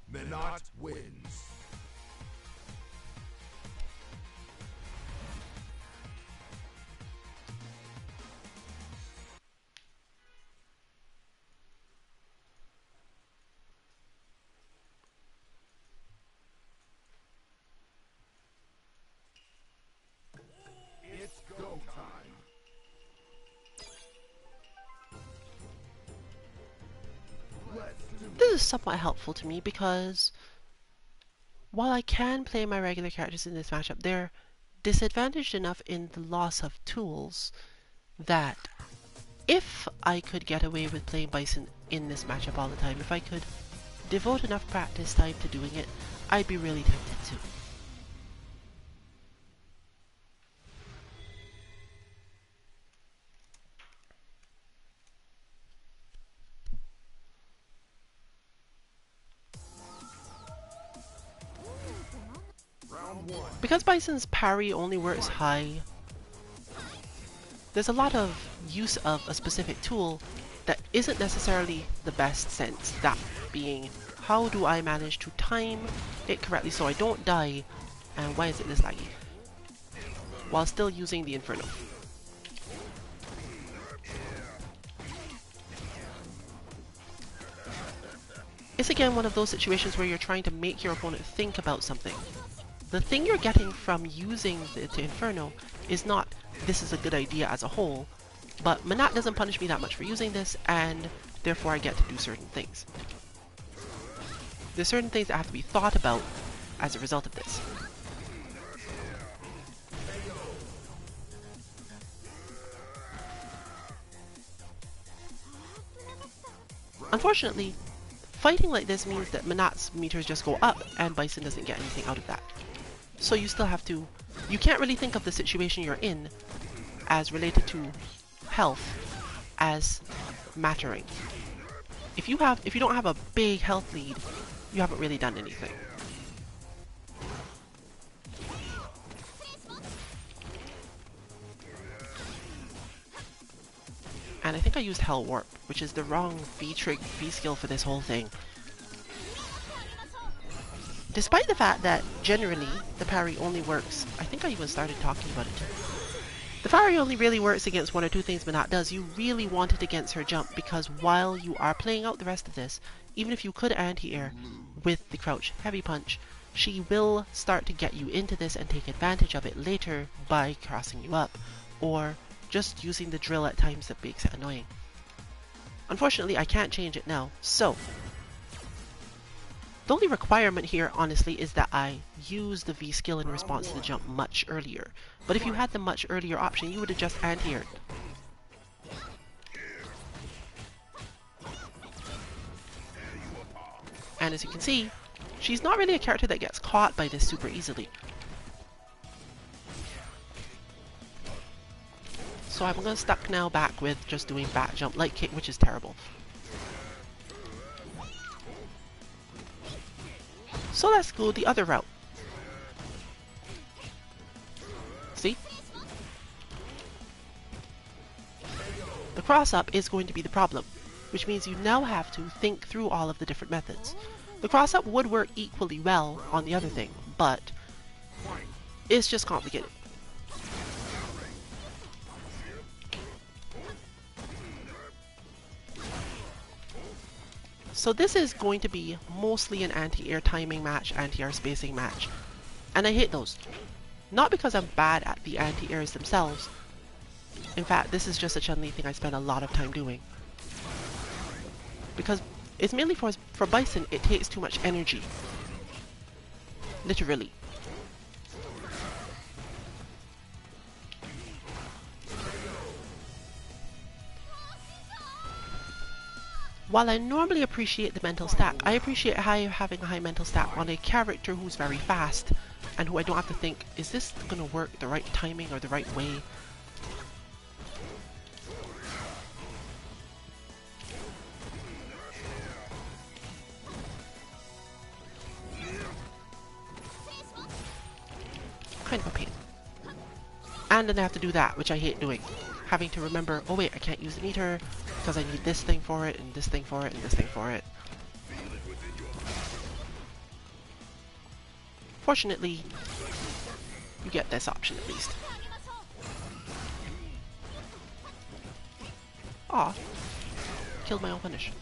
Menat wins. It's go time.
This is somewhat helpful to me because while I can play my regular characters in this matchup, they're disadvantaged enough in the loss of tools that if I could get away with playing Bison in this matchup all the time, if I could devote enough practice time to doing it, I'd be really tempted to. Because Bison's parry only works high, there's a lot of use of a specific tool that isn't necessarily the best sense. That being, how do I manage to time it correctly so I don't die, and why is it this laggy, while still using the Inferno. It's again one of those situations where you're trying to make your opponent think about something. The thing you're getting from using the Inferno is not, this is a good idea as a whole, but Manat doesn't punish me that much for using this, and therefore I get to do certain things. There's certain things that have to be thought about as a result of this. Unfortunately, fighting like this means that Manat's meters just go up and Bison doesn't get anything out of that. So you still have to, you can't really think of the situation you're in as related to health as mattering. If you don't have a big health lead, you haven't really done anything. And I think I used Hell Warp, which is the wrong V skill for this whole thing. Despite the fact that generally the parry only works, I think I even started talking about it too. The parry only really works against one or two things Manat does. You really want it against her jump, because while you are playing out the rest of this, even if you could anti-air with the crouch heavy punch, she will start to get you into this and take advantage of it later by crossing you up, or just using the drill at times that makes it annoying. Unfortunately, I can't change it now, so the only requirement here, honestly, is that I use the V skill in response to the jump much earlier. But if you had the much earlier option, you would have just anti-aired. And as you can see, she's not really a character that gets caught by this super easily. So I'm going to stuck now back with just doing back jump light kick, which is terrible. So let's go the other route. See? The cross-up is going to be the problem, which means you now have to think through all of the different methods. The cross-up would work equally well on the other thing, but it's just complicated. So this is going to be mostly an anti-air timing match, anti-air spacing match. And I hate those. Not because I'm bad at the anti-airs themselves. In fact, this is just a Chun-Li thing I spend a lot of time doing. Because it's mainly for Bison, it takes too much energy. Literally. While I normally appreciate the mental stack, I appreciate having a high mental stack on a character who's very fast and who I don't have to think, is this going to work the right timing or the right way? Kind of a pain. And then I have to do that, which I hate doing. Having to remember, oh wait, I can't use the meter because I need this thing for it, and this thing for it, and this thing for it. Fortunately, you get this option at least. Aw, killed my own punish.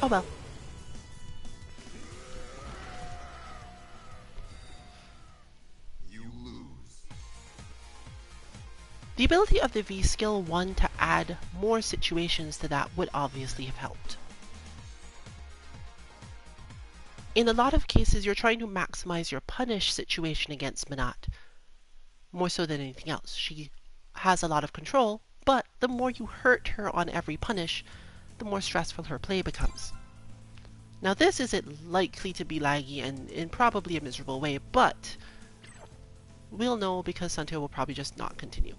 Oh well.
You lose.
The ability of the V skill 1 to add more situations to that would obviously have helped. In a lot of cases, you're trying to maximize your punish situation against Manat, more so than anything else. She has a lot of control, but the more you hurt her on every punish, the more stressful her play becomes. Now this isn't likely to be laggy and in probably a miserable way, but we'll know because Santo will probably just not continue.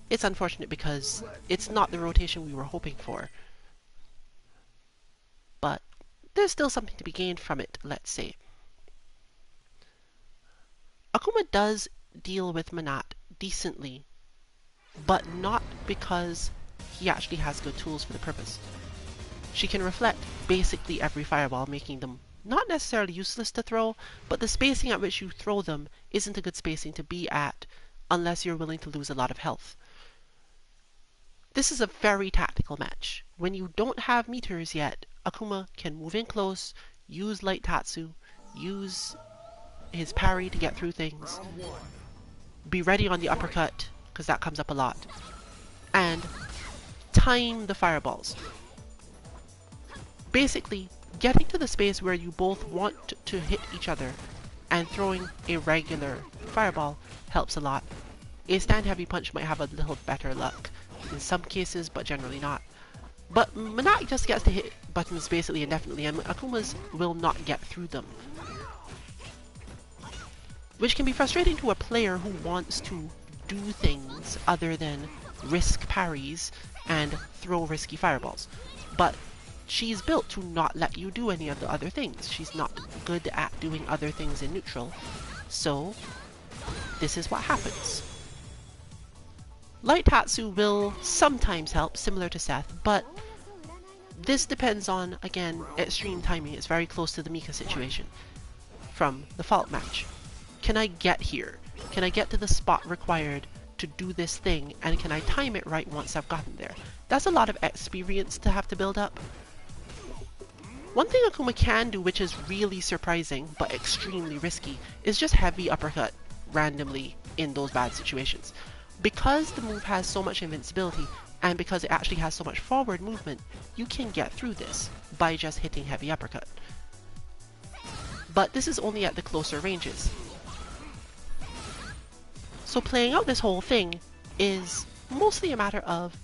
It's unfortunate because it's not the rotation we were hoping for, but there's still something to be gained from it, let's say. Akuma does deal with Manat decently, but not because he actually has good tools for the purpose. She can reflect basically every fireball, making them not necessarily useless to throw, but the spacing at which you throw them isn't a good spacing to be at unless you're willing to lose a lot of health. This is a very tactical match. When you don't have meters yet, Akuma can move in close, use light tatsu, use his parry to get through things, be ready on the uppercut, because that comes up a lot, and time the fireballs. Basically, getting to the space where you both want to hit each other and throwing a regular fireball helps a lot. A stand heavy punch might have a little better luck in some cases, but generally not. But Manat just gets to hit buttons basically indefinitely, and Akuma's will not get through them, which can be frustrating to a player who wants to do things other than risk parries and throw risky fireballs. But she's built to not let you do any of the other things. She's not good at doing other things in neutral, so this is what happens. Light Tatsu will sometimes help, similar to Seth, but this depends on, again, extreme timing. It's very close to the Mika situation from the Fault match. Can I get here? Can I get to the spot required to do this thing, and can I time it right once I've gotten there? That's a lot of experience to have to build up. One thing Akuma can do, which is really surprising but extremely risky, is just heavy uppercut randomly in those bad situations. Because the move has so much invincibility, and because it actually has so much forward movement, you can get through this by just hitting heavy uppercut. But this is only at the closer ranges. So playing out this whole thing is mostly a matter of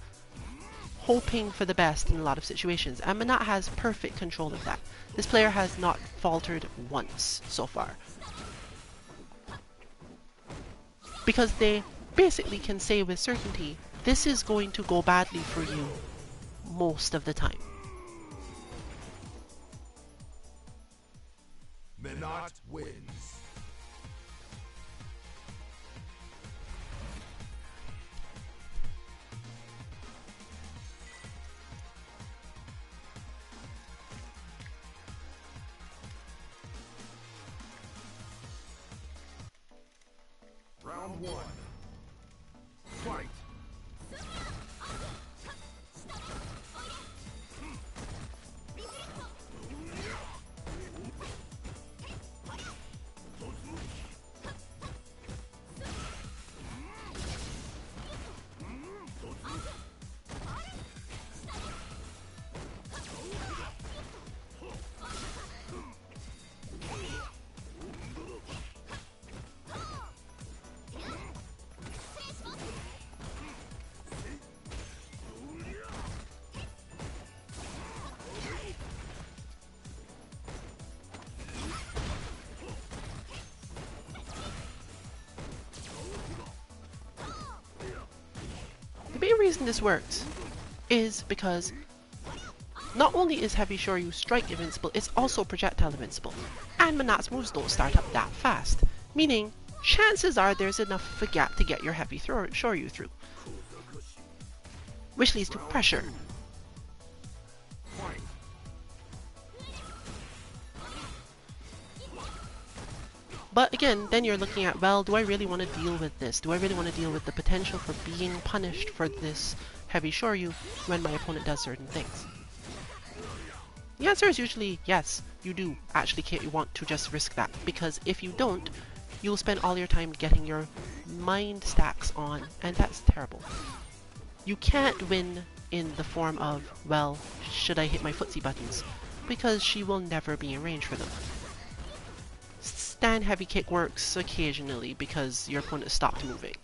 hoping for the best in a lot of situations, and Manat has perfect control of that. This player has not faltered once so far, because they basically can say with certainty, this is going to go badly for you most of the time.
Minot wins. Round one. Fight!
The main reason this works is because not only is Heavy Shoryu strike invincible, it's also projectile invincible, and Manat's moves don't start up that fast, meaning chances are there's enough of a gap to get your Heavy Shoryu through, which leads to pressure. But again, then you're looking at, well, do I really want to deal with this? Do I really want to deal with the potential for being punished for this Heavy Shoryu when my opponent does certain things? The answer is usually yes, you do actually want to just risk that, because if you don't, you'll spend all your time getting your mind stacks on, and that's terrible. You can't win in the form of, well, should I hit my footsie buttons? Because she will never be in range for them. Stand heavy kick works occasionally because your opponent stopped moving.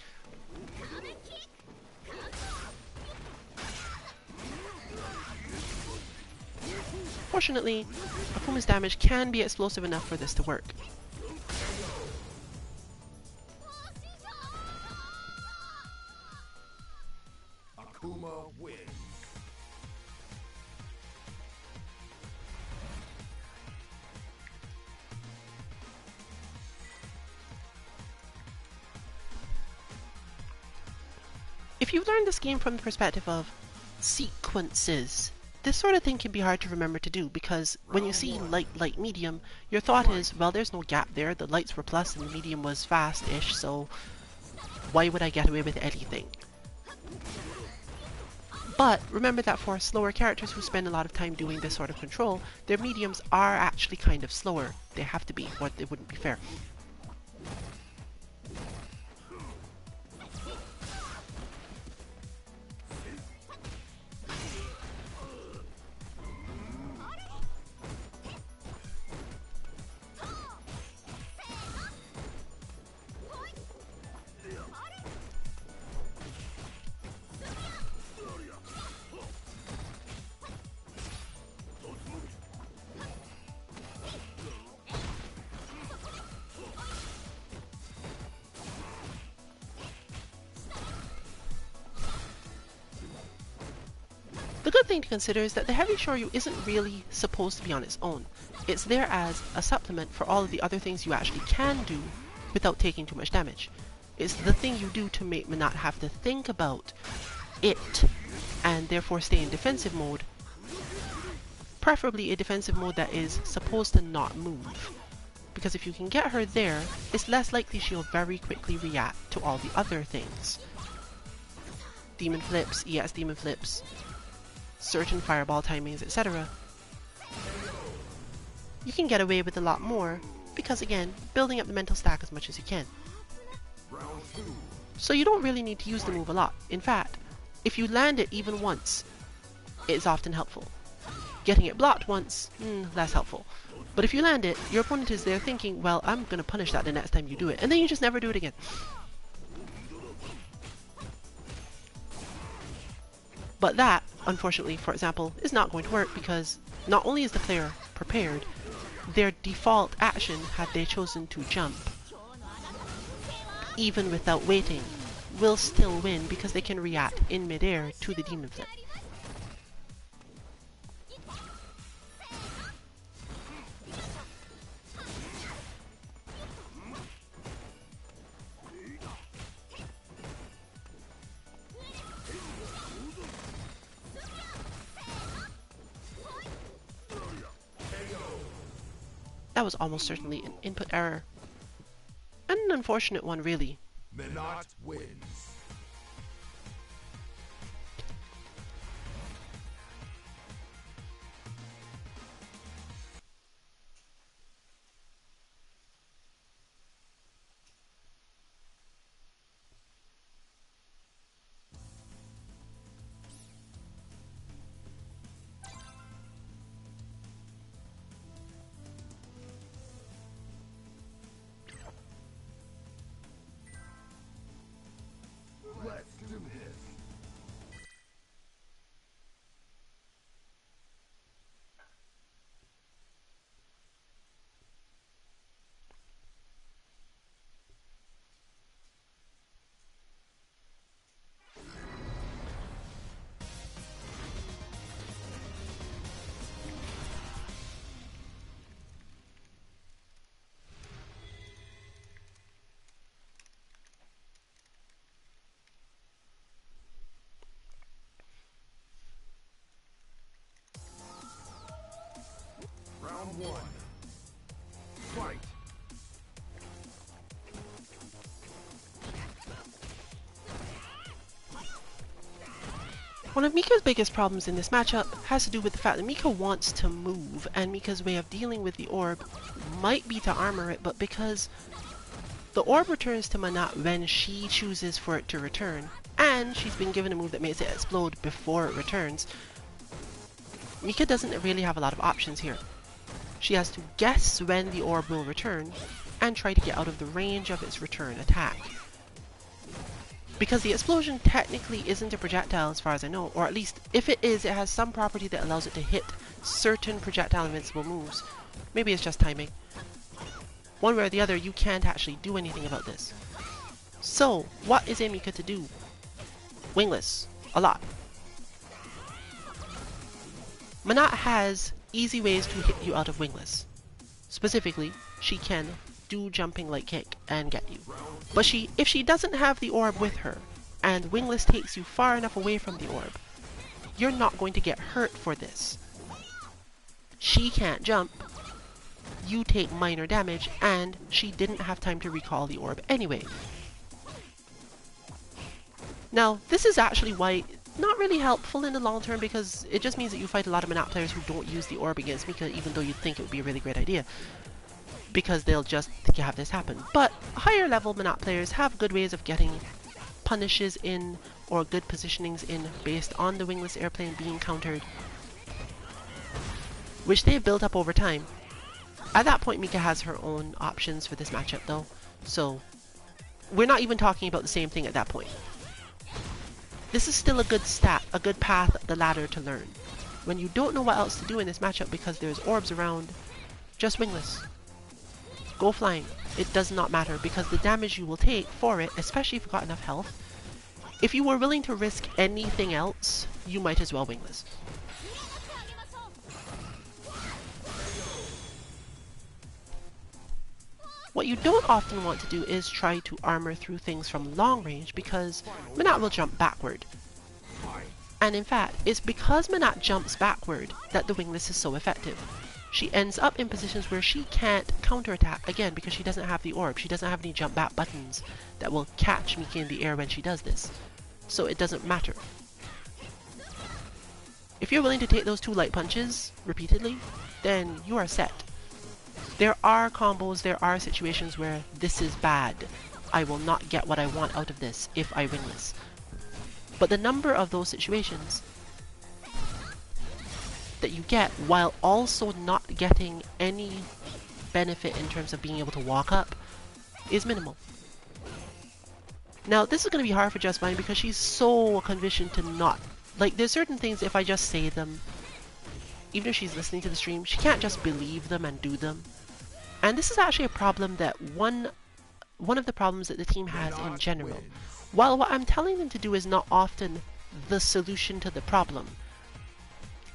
Fortunately, Akuma's damage can be explosive enough for this to work.
Akuma wins.
If you've learned this game from the perspective of sequences, this sort of thing can be hard to remember to do, because when you see light, light, medium, your thought is, well, there's no gap there, the lights were plus and the medium was fast-ish, so why would I get away with anything? But remember that for slower characters who spend a lot of time doing this sort of control, their mediums are actually kind of slower. They have to be, or it wouldn't be fair. The good thing to consider is that the Heavy Shoryu isn't really supposed to be on its own. It's there as a supplement for all of the other things you actually can do without taking too much damage. It's the thing you do to make me not have to think about it and therefore stay in defensive mode. Preferably a defensive mode that is supposed to not move. Because if you can get her there, it's less likely she'll very quickly react to all the other things. Demon flips, EX demon flips, certain fireball timings, etc. You can get away with a lot more because, again, building up the mental stack as much as you can. So you don't really need to use the move a lot. In fact, if you land it even once, it's often helpful. Getting it blocked once, less helpful. But if you land it, your opponent is there thinking, well, I'm going to punish that the next time you do it, and then you just never do it again. But that, unfortunately, for example, is not going to work because not only is the player prepared, their default action, had they chosen to jump, even without waiting, will still win because they can react in midair to the demon flip. That was almost certainly an input error. An unfortunate one, really.
Minot wins. Let's do this. Round one. Fight.
One of Mika's biggest problems in this matchup has to do with the fact that Mika wants to move, and Mika's way of dealing with the orb might be to armor it, but because the orb returns to Minot when she chooses for it to return, and she's been given a move that makes it explode before it returns, Mika doesn't really have a lot of options here. She has to guess when the orb will return and try to get out of the range of its return attack. Because the explosion technically isn't a projectile as far as I know, or at least if it is, it has some property that allows it to hit certain projectile invincible moves. Maybe it's just timing. One way or the other, you can't actually do anything about this. So, what is Mika to do? Wingless. A lot. Menat has easy ways to hit you out of wingless. Specifically, she can do jumping like kick and get you. But if she doesn't have the orb with her, and wingless takes you far enough away from the orb, you're not going to get hurt for this. She can't jump, you take minor damage, and she didn't have time to recall the orb anyway. Now, this is actually why not really helpful in the long term, because it just means that you fight a lot of Menat players who don't use the orb against Mika, even though you'd think it would be a really great idea, because they'll just have this happen. But higher level Menat players have good ways of getting punishes in, or good positionings in, based on the wingless airplane being countered, which they've built up over time. At that point, Mika has her own options for this matchup though, so we're not even talking about the same thing at that point. This is still a good stat, a good path up the ladder to learn. When you don't know what else to do in this matchup because there's orbs around, just wingless. Go flying. It does not matter, because the damage you will take for it, especially if you've got enough health, if you were willing to risk anything else, you might as well wingless. What you don't often want to do is try to armor through things from long range, because Menat will jump backward. And in fact, it's because Menat jumps backward that the wingless is so effective. She ends up in positions where she can't counterattack, again, because she doesn't have the orb. She doesn't have any jump back buttons that will catch Mika in the air when she does this. So it doesn't matter. If you're willing to take those 2 light punches repeatedly, then you are set. There are combos, there are situations where this is bad. I will not get what I want out of this if I wingless. But the number of those situations that you get while also not getting any benefit in terms of being able to walk up is minimal. Now, this is going to be hard for Just Mine because she's so conditioned to not... Like, there's certain things, if I just say them, even if she's listening to the stream, she can't just believe them and do them. And this is actually a problem that one of the problems that the team has in general. While what I'm telling them to do is not often the solution to the problem,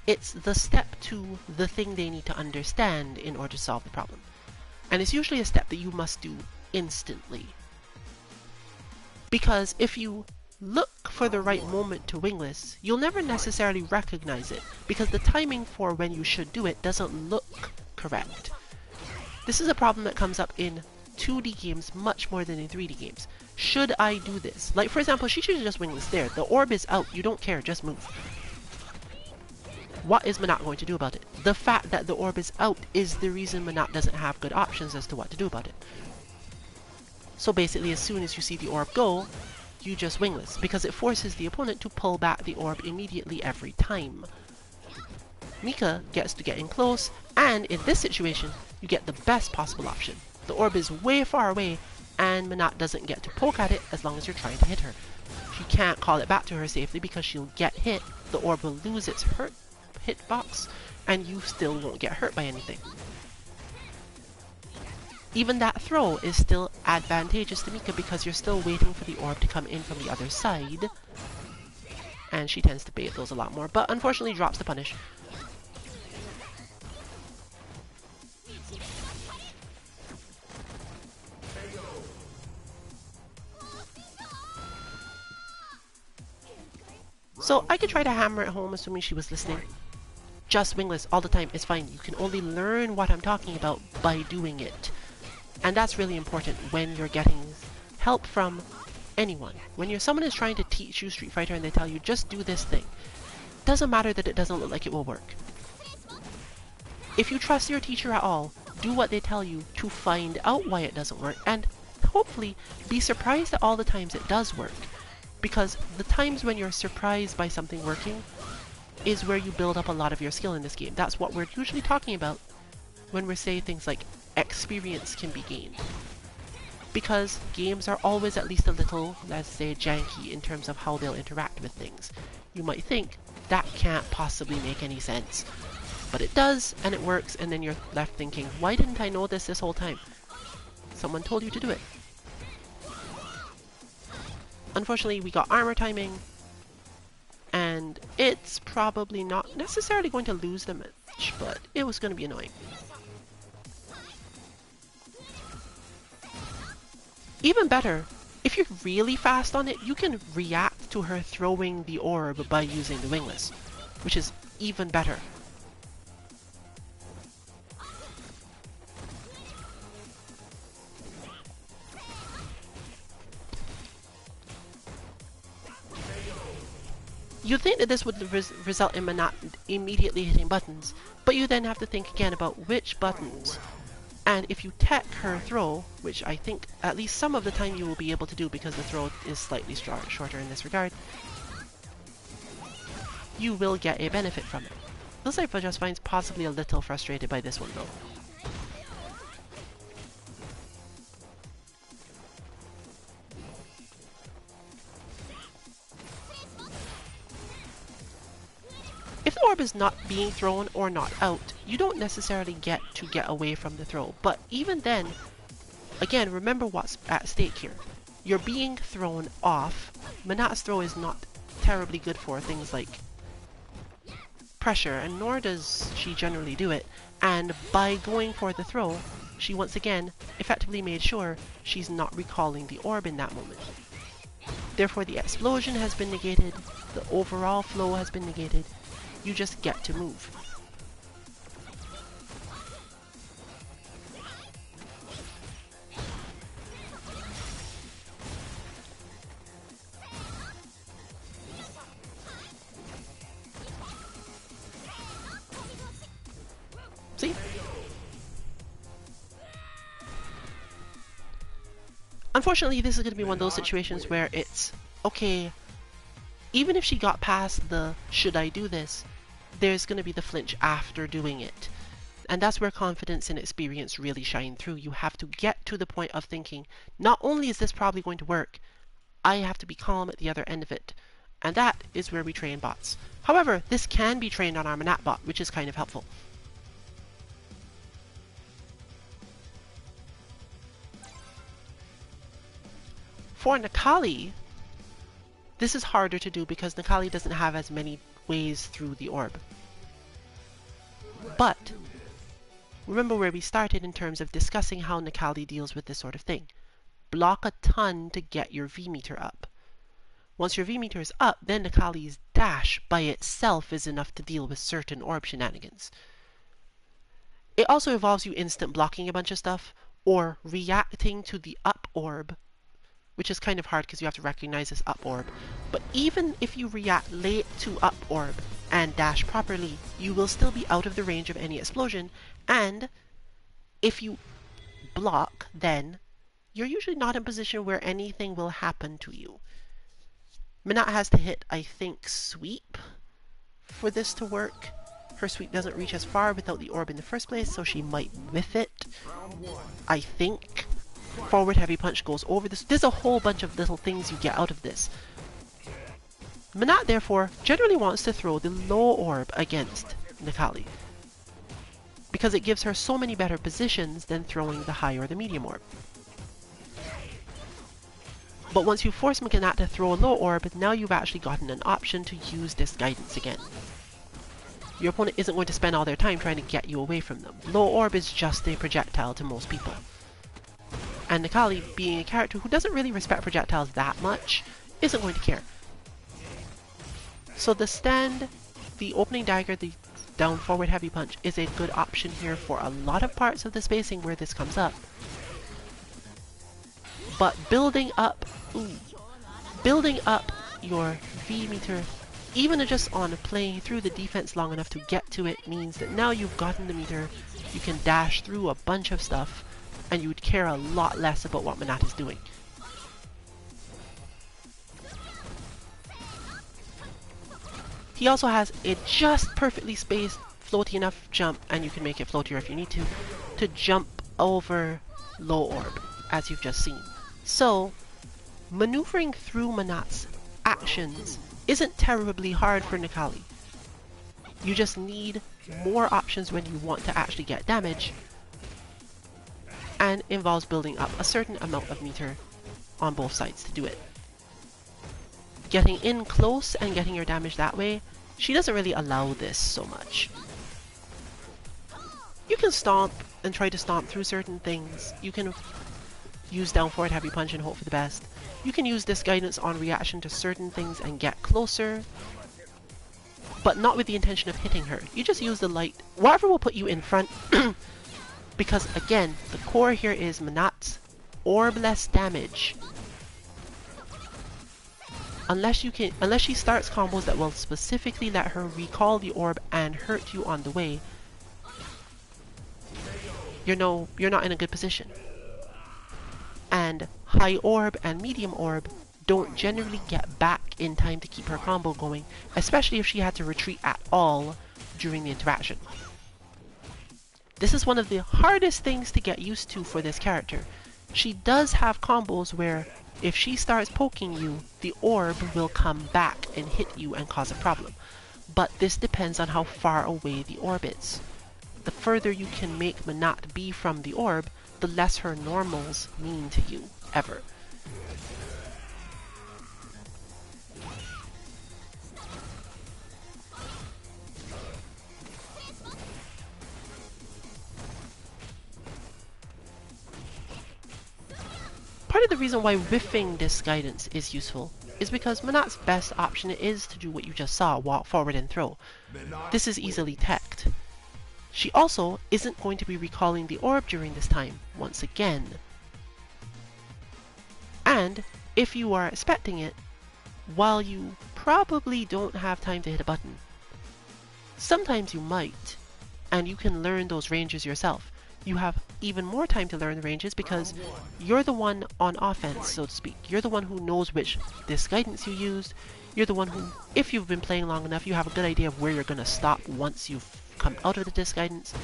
it's the step to the thing they need to understand in order to solve the problem. And it's usually a step that you must do instantly. Because if you look for the right moment to wingless, you'll never necessarily recognize it, because the timing for when you should do it doesn't look correct. This is a problem that comes up in 2D games much more than in 3D games. Should I do this? Like, for example, she should just wingless there. The orb is out. You don't care. Just move. What is Menat going to do about it? The fact that the orb is out is the reason Menat doesn't have good options as to what to do about it. So basically, as soon as you see the orb go, you just wingless, because it forces the opponent to pull back the orb immediately every time. Mika gets to get in close, and in this situation, you get the best possible option. The orb is way far away, and Menat doesn't get to poke at it as long as you're trying to hit her. She can't call it back to her safely because she'll get hit, the orb will lose its hitbox, and you still won't get hurt by anything. Even that throw is still advantageous to Mika because you're still waiting for the orb to come in from the other side, and she tends to bait those a lot more, but unfortunately drops the punish. So I could try to hammer it home, assuming she was listening. Just wingless all the time is fine. You can only learn what I'm talking about by doing it. And that's really important when you're getting help from anyone. When someone is trying to teach you Street Fighter and they tell you, just do this thing. Doesn't matter that it doesn't look like it will work. If you trust your teacher at all, do what they tell you to find out why it doesn't work, and hopefully be surprised at all the times it does work. Because the times when you're surprised by something working is where you build up a lot of your skill in this game. That's what we're usually talking about when we say things like experience can be gained. Because games are always at least a little, let's say, janky in terms of how they'll interact with things. You might think, that can't possibly make any sense. But it does, and it works, and then you're left thinking, why didn't I know this whole time? Someone told you to do it. Unfortunately, we got armor timing, and it's probably not necessarily going to lose the match, but it was going to be annoying. Even better, if you're really fast on it, you can react to her throwing the orb by using the wingless, which is even better. You'd think that this would result in Manat immediately hitting buttons, but you then have to think again about which buttons. And if you tech her throw, which I think at least some of the time you will be able to do because the throw is slightly shorter in this regard, you will get a benefit from it. Looks like Just Fine's possibly a little frustrated by this one though. If the orb is not being thrown or not out, you don't necessarily get to get away from the throw. But even then, again, remember what's at stake here. You're being thrown off. Manat's throw is not terribly good for things like pressure, and nor does she generally do it. And by going for the throw, she once again effectively made sure she's not recalling the orb in that moment. Therefore, the explosion has been negated, the overall flow has been negated. You just get to move. See? Unfortunately, this is going to be one of those situations where it's, okay, even if she got past the should I do this, there's going to be the flinch after doing it. And that's where confidence and experience really shine through. You have to get to the point of thinking, not only is this probably going to work, I have to be calm at the other end of it. And that is where we train bots. However, this can be trained on our Manat bot, which is kind of helpful. For Necalli, this is harder to do because Necalli doesn't have as many ways through the orb. But remember where we started in terms of discussing how Necalli deals with this sort of thing. Block a ton to get your V meter up. Once your V meter is up, then Necalli's dash by itself is enough to deal with certain orb shenanigans. It also involves you instant blocking a bunch of stuff or reacting to the up orb, which is kind of hard because you have to recognize this up orb. But even if you react late to up orb and dash properly, you will still be out of the range of any explosion, and if you block, then you're usually not in a position where anything will happen to you. Manat has to hit, I think, sweep for this to work. Her sweep doesn't reach as far without the orb in the first place, so she might whiff it. I think. Forward heavy punch goes over this. There's a whole bunch of little things you get out of this. Manat, therefore, generally wants to throw the low orb against Necalli, because it gives her so many better positions than throwing the high or the medium orb. But once you force Manat to throw a low orb, now you've actually gotten an option to use this guidance again. Your opponent isn't going to spend all their time trying to get you away from them. Low orb is just a projectile to most people. And Necalli, being a character who doesn't really respect projectiles that much, isn't going to care. So the stand, the opening dagger, the down forward heavy punch is a good option here for a lot of parts of the spacing where this comes up. But building up your V meter, even just on playing through the defense long enough to get to it, means that now you've gotten the meter, you can dash through a bunch of stuff, and you would care a lot less about what Manat is doing. He also has a just perfectly spaced, floaty enough jump, and you can make it floatier if you need to jump over low orb, as you've just seen. So, maneuvering through Manat's actions isn't terribly hard for Necalli. You just need more options when you want to actually get damage, and involves building up a certain amount of meter on both sides to do it. Getting in close and getting your damage that way, she doesn't really allow this so much. You can stomp and try to stomp through certain things. You can use down forward heavy punch and hope for the best. You can use this guidance on reaction to certain things and get closer, but not with the intention of hitting her. You just use the light, whatever will put you in front, because again, the core here is Menat's orb-less damage. Unless she starts combos that will specifically let her recall the orb and hurt you on the way, you're not in a good position. And high orb and medium orb don't generally get back in time to keep her combo going, especially if she had to retreat at all during the interaction. This is one of the hardest things to get used to for this character. She does have combos where if she starts poking you, the orb will come back and hit you and cause a problem. But this depends on how far away the orb is. The further you can make Menat be from the orb, the less her normals mean to you, ever. Part of the reason why whiffing this guidance is useful is because Menat's best option is to do what you just saw, walk forward and throw. This is easily teched. She also isn't going to be recalling the orb during this time, once again. And if you are expecting it, while you probably don't have time to hit a button, sometimes you might, and you can learn those ranges yourself. You have even more time to learn the ranges because you're the one on offense, so to speak. You're the one who knows which this guidance you used. You're the one who, if you've been playing long enough, you have a good idea of where you're going to stop once you've come out of the disc guidance,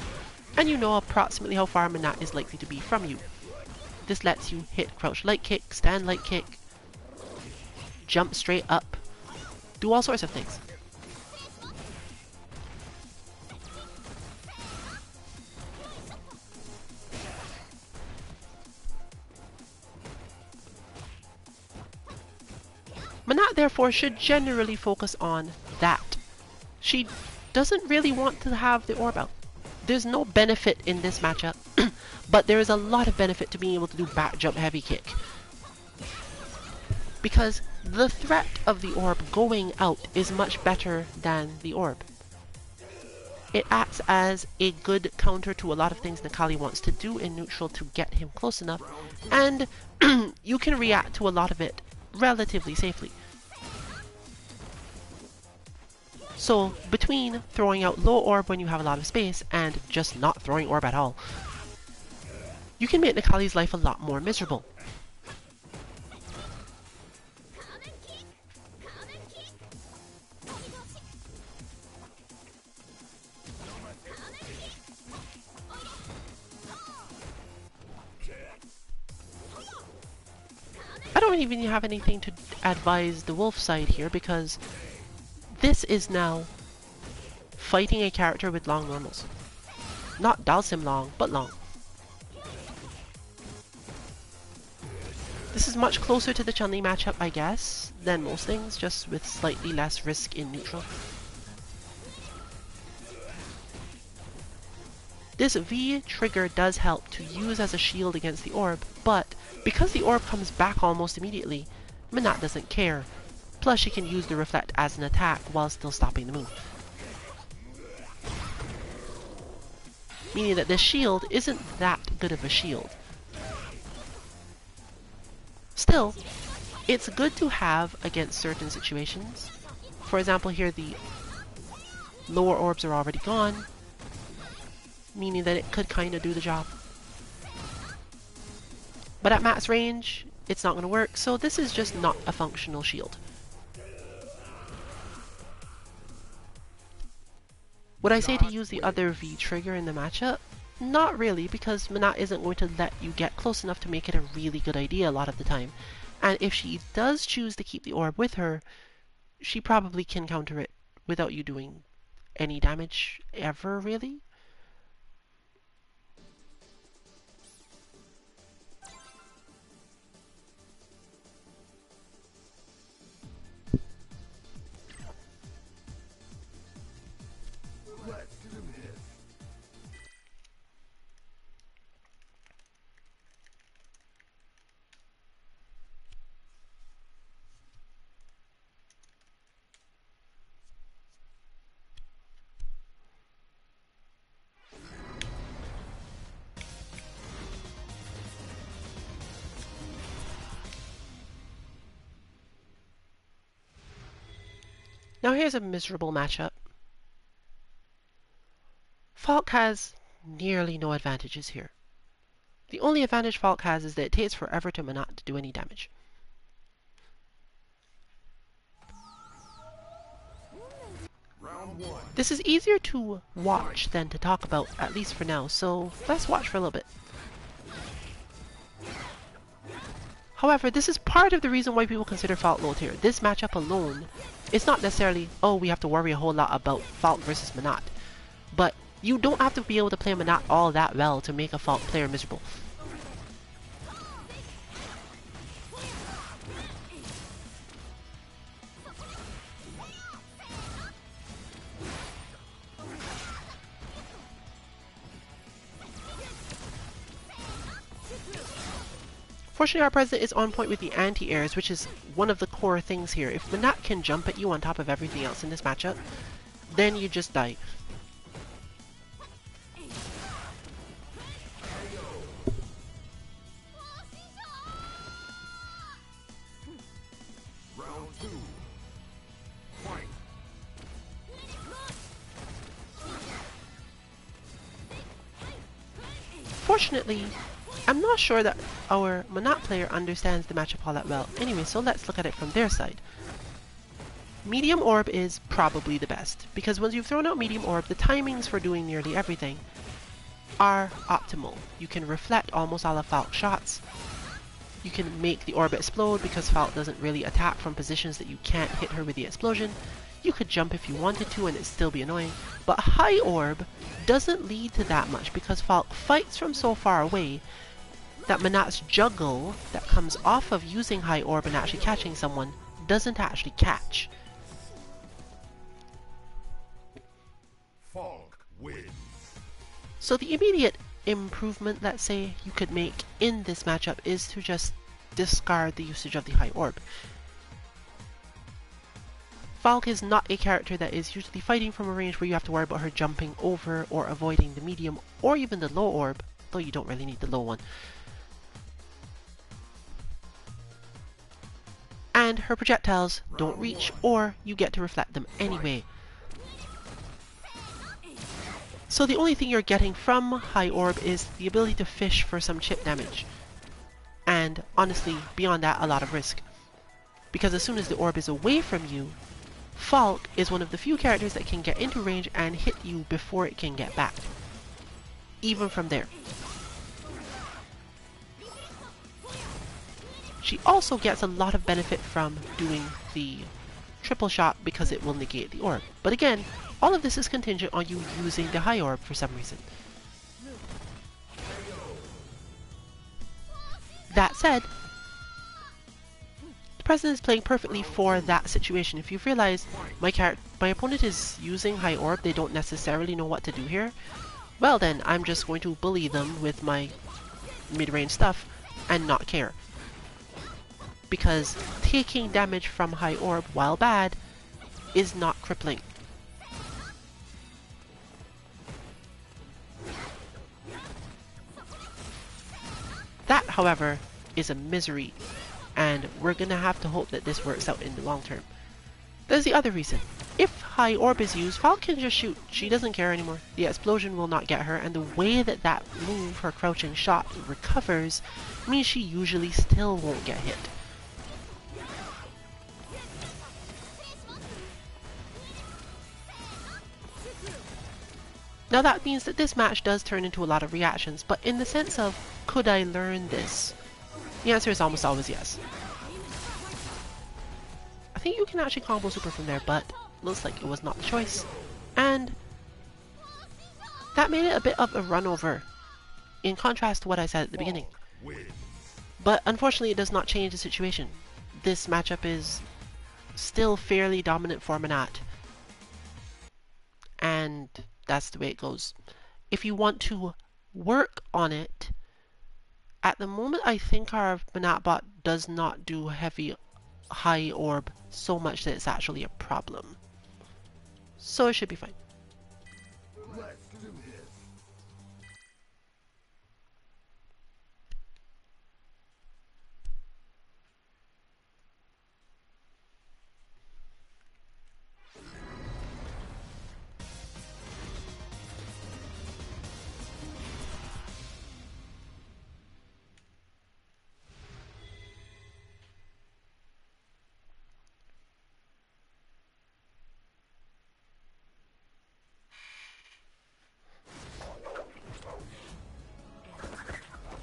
and you know approximately how far Menat is likely to be from you. This lets you hit crouch light kick, stand light kick, jump straight up, do all sorts of things. Menat therefore should generally focus on that. She doesn't really want to have the orb out. There's no benefit in this matchup, but there is a lot of benefit to being able to do back jump heavy kick. Because the threat of the orb going out is much better than the orb. It acts as a good counter to a lot of things Necalli wants to do in neutral to get him close enough, and you can react to a lot of it relatively safely. So between throwing out low orb when you have a lot of space and just not throwing orb at all, you can make Necalli's life a lot more miserable. I don't even have anything to advise the wolf side here because this is now fighting a character with long normals. Not Dalsim long, but long. This is much closer to the Chun-Li matchup, I guess, than most things, just with slightly less risk in neutral. This V trigger does help to use as a shield against the orb, but because the orb comes back almost immediately, Menat doesn't care. Plus she can use the reflect as an attack while still stopping the move. Meaning that this shield isn't that good of a shield. Still, it's good to have against certain situations. For example, here the lower orbs are already gone, meaning that it could kind of do the job. But at max range, it's not going to work, so this is just not a functional shield. Would I say to use the other V trigger in the matchup? Not really, because Menat isn't going to let you get close enough to make it a really good idea a lot of the time. And if she does choose to keep the orb with her, she probably can counter it without you doing any damage ever, really.
Let them hit.
Now here's a miserable matchup. Falk has nearly no advantages here. The only advantage Falk has is that it takes forever to not to do any damage.
Round one.
This is easier to watch than to talk about, at least for now, so let's watch for a little bit. However, this is part of the reason why people consider Falk low tier. This matchup alone is not necessarily, oh, we have to worry a whole lot about Falk versus Menat. But you don't have to be able to play Menat all that well to make a Falk player miserable. Fortunately, our president is on point with the anti-airs, which is one of the core things here. If Menat can jump at you on top of everything else in this matchup, then you just die.
Round two. Fight.
Fortunately, I'm not sure that our Menat player understands the matchup all that well. Anyway, so let's look at it from their side. Medium Orb is probably the best, because once you've thrown out Medium Orb, the timings for doing nearly everything are optimal. You can reflect almost all of Falk's shots. You can make the orb explode because Falk doesn't really attack from positions that you can't hit her with the explosion. You could jump if you wanted to and it'd still be annoying. But High Orb doesn't lead to that much because Falk fights from so far away that Menat's juggle that comes off of using High Orb and actually catching someone doesn't actually catch.
Falk wins.
So the immediate improvement, let's say, you could make in this matchup is to just discard the usage of the High Orb. Falk is not a character that is usually fighting from a range where you have to worry about her jumping over or avoiding the medium or even the low orb, though you don't really need the low one. And her projectiles don't reach, or you get to reflect them anyway. So the only thing you're getting from High Orb is the ability to fish for some chip damage. And honestly, beyond that, a lot of risk. Because as soon as the orb is away from you, Falk is one of the few characters that can get into range and hit you before it can get back. Even from there. She also gets a lot of benefit from doing the triple shot because it will negate the orb. But again, all of this is contingent on you using the High Orb for some reason. That said, the president is playing perfectly for that situation. If you've realized my opponent is using High Orb, they don't necessarily know what to do here, well then, I'm just going to bully them with my mid-range stuff and not care. Because taking damage from High Orb, while bad, is not crippling. That, however, is a misery, and we're gonna have to hope that this works out in the long term. There's the other reason. If High Orb is used, Falk can just shoot. She doesn't care anymore. The explosion will not get her, and the way that that move, her crouching shot, recovers, means she usually still won't get hit. Now that means that this match does turn into a lot of reactions, but in the sense of, could I learn this? The answer is almost always yes. I think you can actually combo super from there, but looks like it was not the choice. And that made it a bit of a run over, in contrast to what I said at the beginning.
Wins.
But unfortunately, it does not change the situation. This matchup is still fairly dominant for Manat, and that's the way it goes. If you want to work on it, at the moment I think our Manat bot does not do heavy high orb so much that it's actually a problem. So it should be fine.
Let's do this.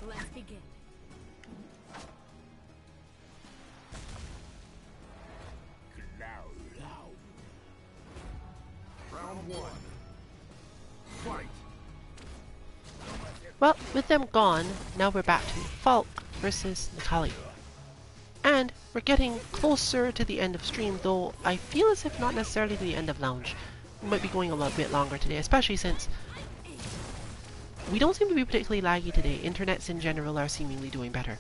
Let's begin.
Round one. Fight.
Well, with them gone, now we're back to Falk versus Nikali. And we're getting closer to the end of stream, though I feel as if not necessarily to the end of lounge. We might be going a little bit longer today, especially since we don't seem to be particularly laggy today. Internets in general are seemingly doing better.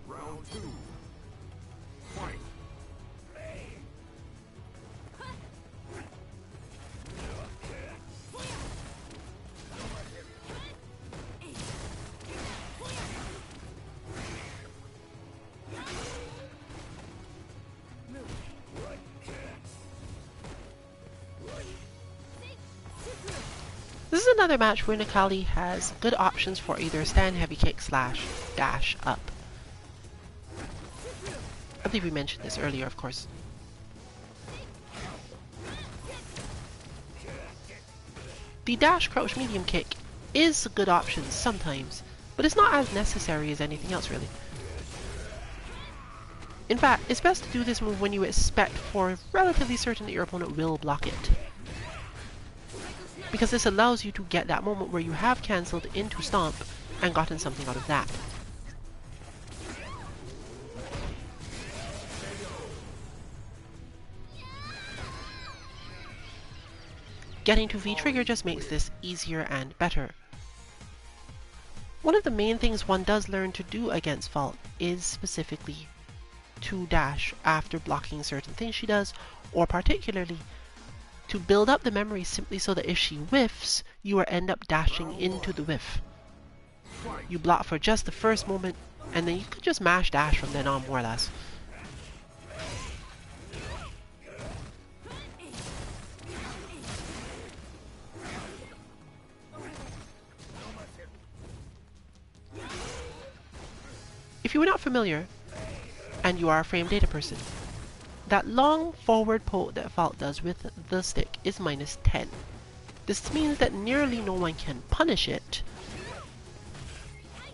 Round two. Fight.
This is another match where Nikali has good options for either stand heavy kick slash dash up. I believe we mentioned this earlier, of course. The dash crouch medium kick is a good option sometimes, but it's not as necessary as anything else really. In fact, it's best to do this move when you expect for relatively certain that your opponent will block it, because this allows you to get that moment where you have cancelled into stomp and gotten something out of that. Getting to V-trigger just makes this easier and better. One of the main things one does learn to do against Fault is specifically to dash after blocking certain things she does, or particularly to build up the memory simply so that if she whiffs, you will end up dashing into the whiff. You block for just the first moment, and then you could just mash dash from then on, more or less. If you were not familiar, and you are a frame data person, that long forward poke that Fault does with the stick is -10. This means that nearly no one can punish it,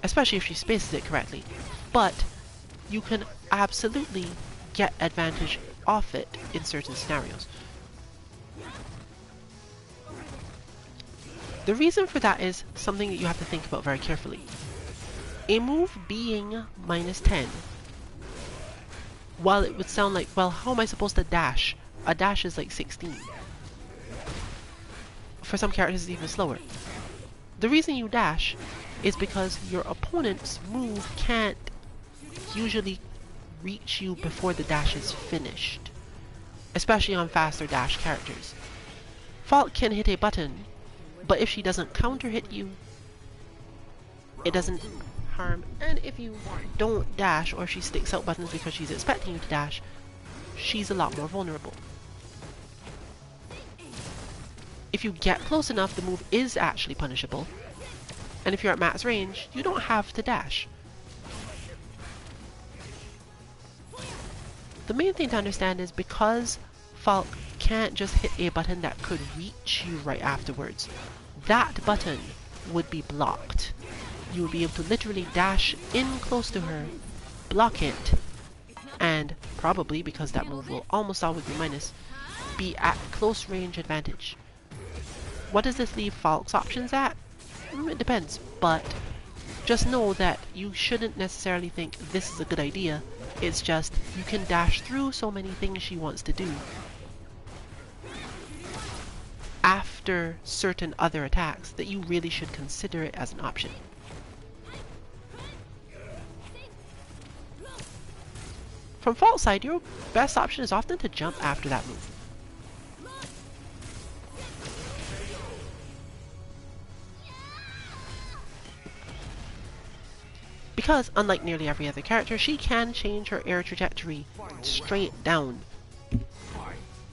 especially if she spaces it correctly, but you can absolutely get advantage off it in certain scenarios. The reason for that is something that you have to think about very carefully. A move being -10, while it would sound like, well, how am I supposed to dash? A dash is like 16. For some characters it's even slower. The reason you dash is because your opponent's move can't usually reach you before the dash is finished, especially on faster dash characters. Fault can hit a button, but if she doesn't counter hit you, it doesn't harm, and if you don't dash, or if she sticks out buttons because she's expecting you to dash, she's a lot more vulnerable. If you get close enough, the move is actually punishable, And if you're at max range, you don't have to dash. The main thing to understand is because Falk can't just hit a button that could reach you right afterwards, that button would be blocked. You would be able to literally dash in close to her, block it, and probably, because that move will almost always be minus, be at close range advantage. What does this leave Falk's options at? It depends, but just know that you shouldn't necessarily think this is a good idea. It's just you can dash through so many things she wants to do after certain other attacks that you really should consider it as an option. From Falk's side, your best option is often to jump after that move. Because, unlike nearly every other character, she can change her air trajectory straight down.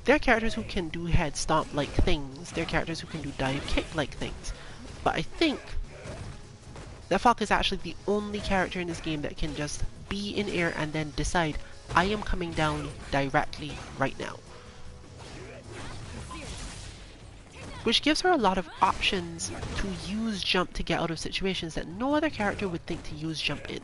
There are characters who can do head stomp-like things, there are characters who can do dive kick-like things, but I think that Falk is actually the only character in this game that can just be in air and then decide, I am coming down directly right now. Which gives her a lot of options to use jump to get out of situations that no other character would think to use jump in.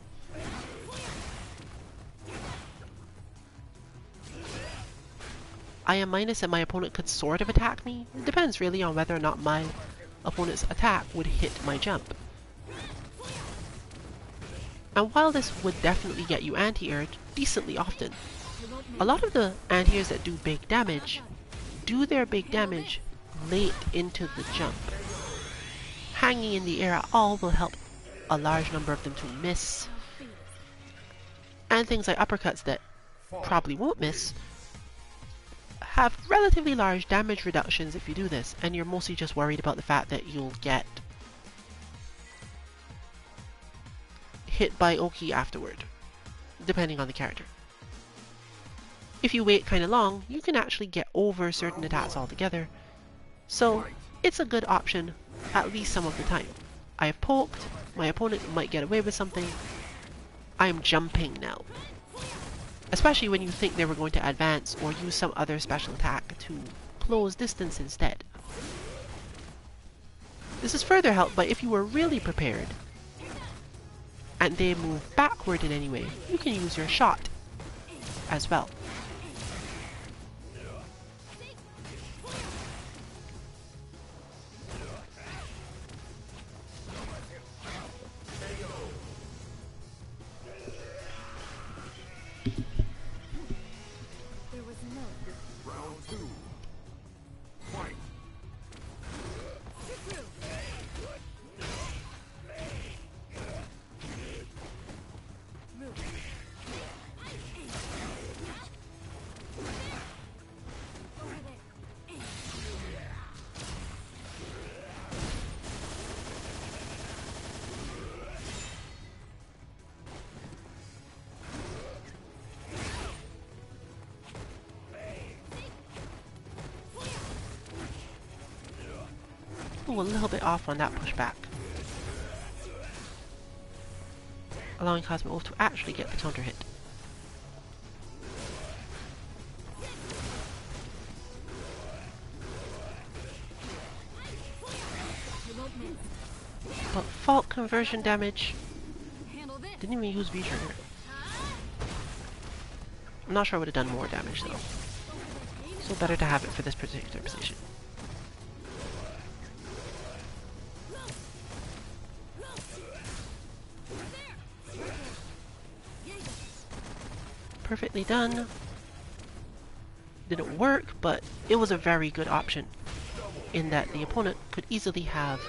I am minus and my opponent could sort of attack me. It depends really on whether or not my opponent's attack would hit my jump. And while this would definitely get you anti-air decently often, a lot of the anti-airs that do big damage do their big damage late into the jump. Hanging in the air at all will help a large number of them to miss. And things like uppercuts that probably won't miss have relatively large damage reductions if you do this, and you're mostly just worried about the fact that you'll get hit by Oki afterward, depending on the character. If you wait kinda long, you can actually get over certain attacks altogether, so it's a good option at least some of the time. I have poked, my opponent might get away with something, I am jumping now. Especially when you think they were going to advance or use some other special attack to close distance instead. This is further helped by if you were really prepared and they move backward in any way, you can use your shot as well.
Round two. Fight.
Ooh, a little bit off on that pushback, allowing Cosmo to actually get the counter hit. But fault conversion damage didn't even use V-trigger. I'm not sure I would have done more damage though, so better to have it for this particular position. Perfectly done. Didn't work, but it was a very good option in that the opponent could easily have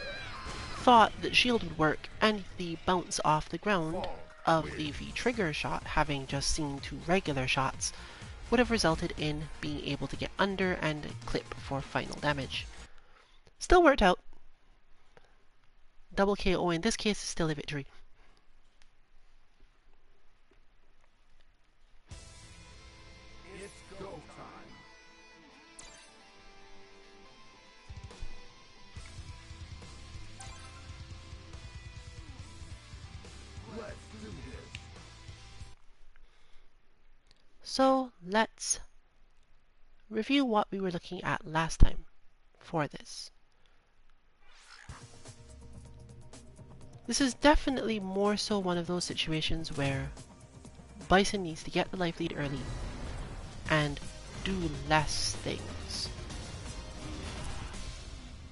thought that shield would work and the bounce off the ground of the V-trigger shot, having just seen two regular shots, would have resulted in being able to get under and clip for final damage. Still worked out. Double KO in this case is still a victory.
It's go time.
So let's review what we were looking at last time for this. This is definitely more so one of those situations where Bison needs to get the life lead early and do less things.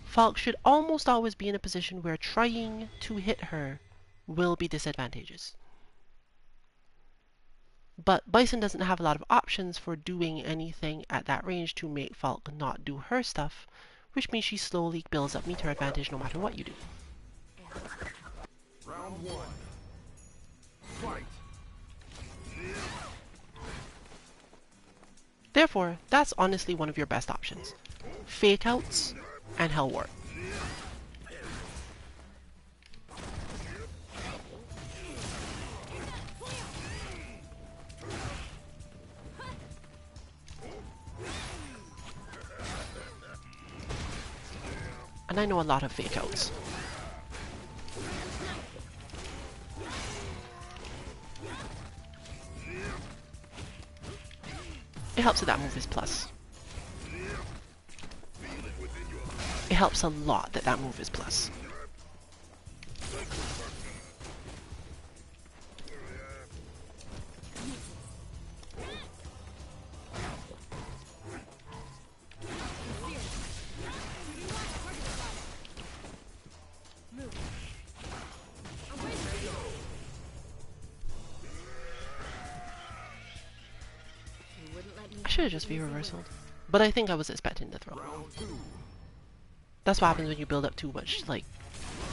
Falk should almost always be in a position where trying to hit her will be disadvantageous. But Bison doesn't have a lot of options for doing anything at that range to make Falk not do her stuff, which means she slowly builds up meter advantage no matter what you do.
Round one. Fight.
Therefore, that's honestly one of your best options. Fake outs and Hell Ward. And I know a lot of fake outs. It helps that that move is plus. It helps a lot that that move is plus. I should have just V-reversaled, but I think I was expecting the throw.
Round two.
That's what happens when you build up too much, like,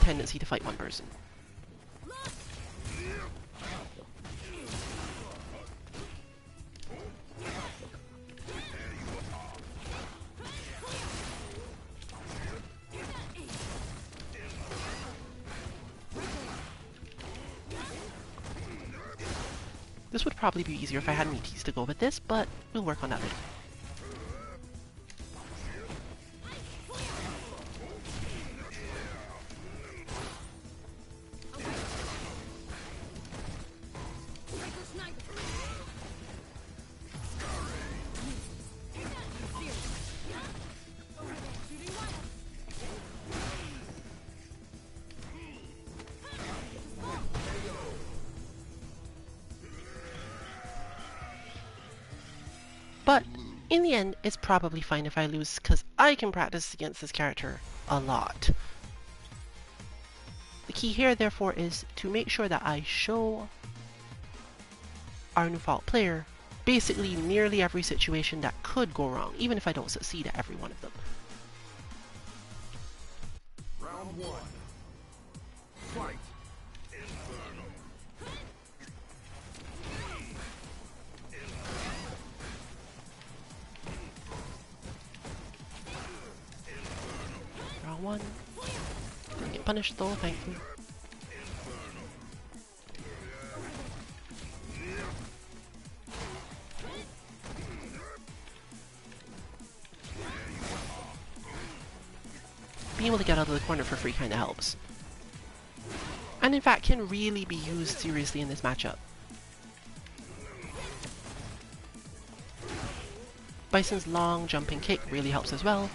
tendency to fight one person. This would probably be easier if I had meaties to go with this, but we'll work on that later. But in the end, it's probably fine if I lose, because I can practice against this character a lot. The key here, therefore, is to make sure that I show our new Falk player basically nearly every situation that could go wrong, even if I don't succeed at every one of them.
Round one. Fight.
Round one. Didn't get punished though, thankfully. Being able to get out of the corner for free kind of helps. And in fact can really be used seriously in this matchup. Bison's long jumping kick really helps as well.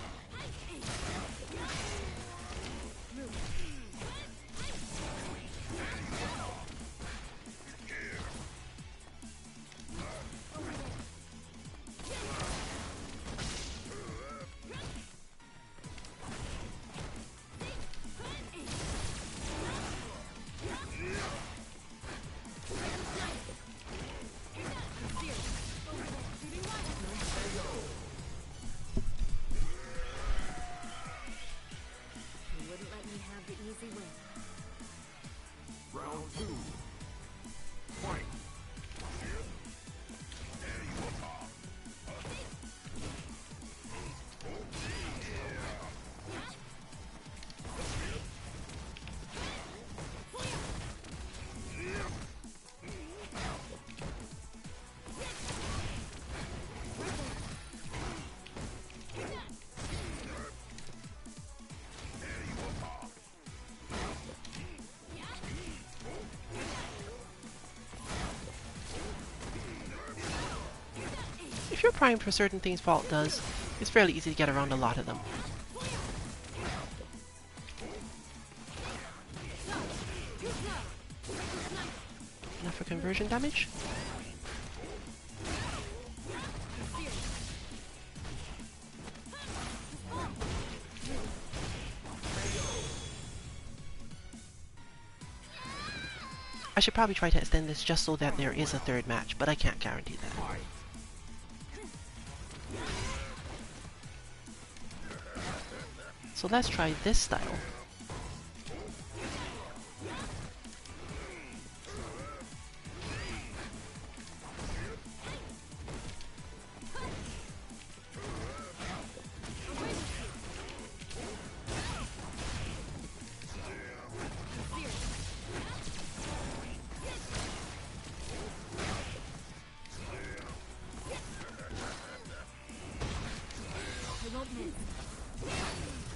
if you're primed for certain things Fault does, it's fairly easy to get around a lot of them. Enough for conversion damage? I should probably try to extend this just so that there is a third match, but I can't guarantee that. So let's try this style.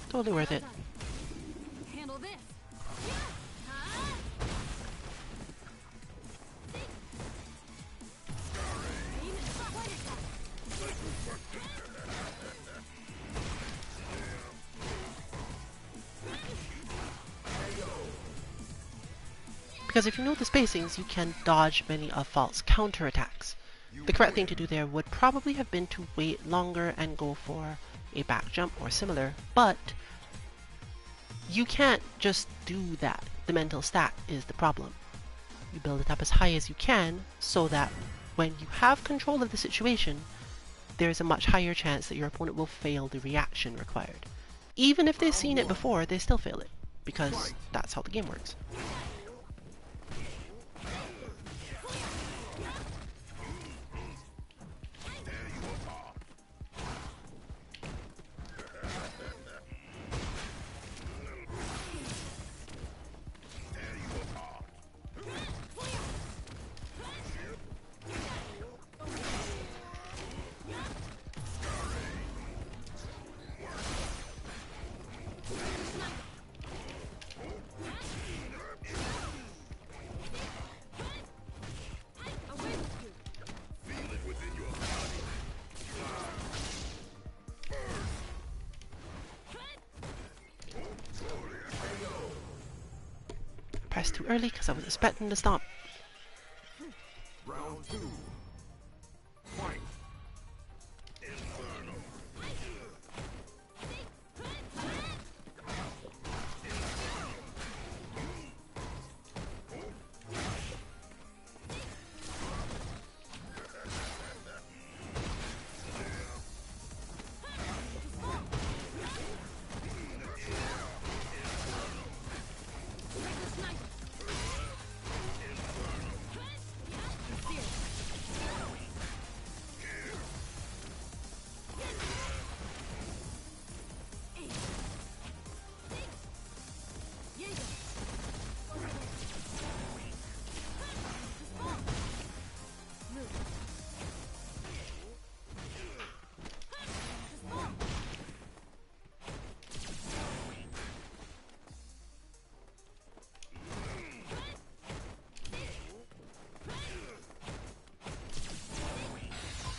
Totally worth it.
Handle this.
Because if you know the spacings, you can dodge many of Fault's counterattacks. The correct thing to do there would probably have been to wait longer and go for a back jump or similar, but you can't just do that. The mental stat is the problem. You build it up as high as you can so that when you have control of the situation, there's a much higher chance that your opponent will fail the reaction required. Even if they've seen it before, they still fail it, because that's how the game works. Pressed too early because I was expecting to stomp.
Round two. Fight.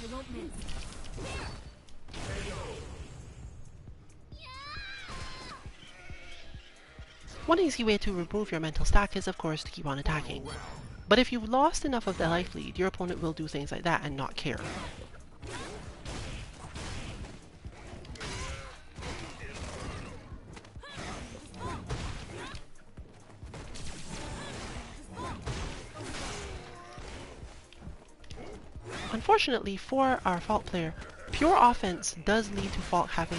You won't miss.
One easy way to remove your mental stack is, of course, to keep on attacking. But if you've lost enough of the life lead, your opponent will do things like that and not care. Unfortunately for our Fault player, pure offense does lead to Fault having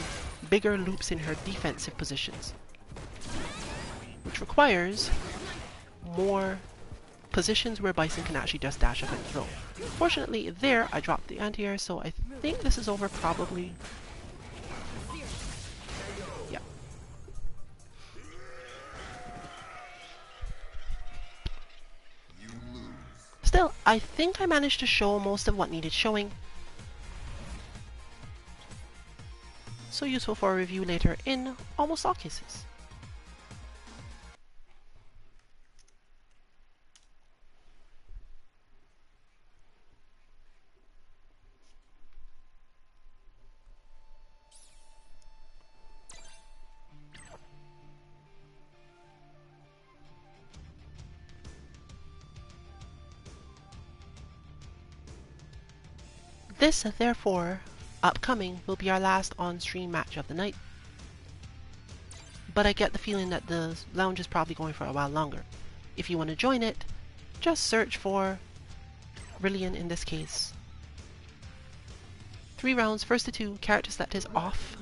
bigger loops in her defensive positions, which requires more positions where Bison can actually just dash up and throw. Fortunately, there I dropped the anti-air, so I think this is over probably. Yeah. Still, I think I managed to show most of what needed showing. So useful for a review later in almost all cases. This, therefore, upcoming will be our last on-stream match of the night. But I get the feeling that the lounge is probably going for a while longer. If you want to join it, just search for Rillian in this case. 3 rounds, first to 2, character select is off.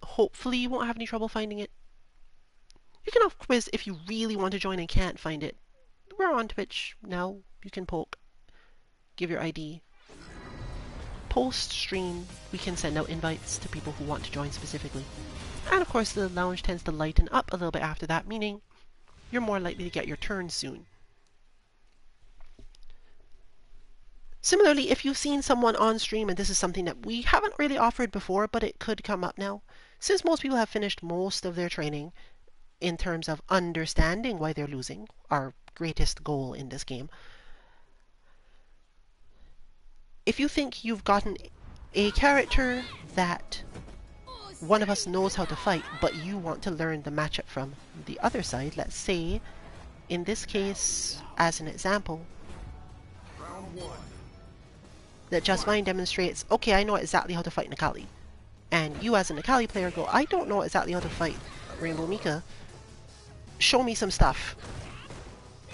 Hopefully you won't have any trouble finding it. You can off quiz if you really want to join and can't find it. We're on Twitch now. You can poke. Give your ID. Post stream, we can send out invites to people who want to join specifically. And of course the lounge tends to lighten up a little bit after that, meaning you're more likely to get your turn soon. Similarly, if you've seen someone on stream, and this is something that we haven't really offered before, but it could come up now, since most people have finished most of their training in terms of understanding why they're losing, our greatest goal in this game. If you think you've gotten a character that one of us knows how to fight, but you want to learn the matchup from the other side, let's say, in this case, as an example, that Just Mine demonstrates, okay, I know exactly how to fight Nikali. And you as a Nikali player go, I don't know exactly how to fight Rainbow Mika. Show me some stuff.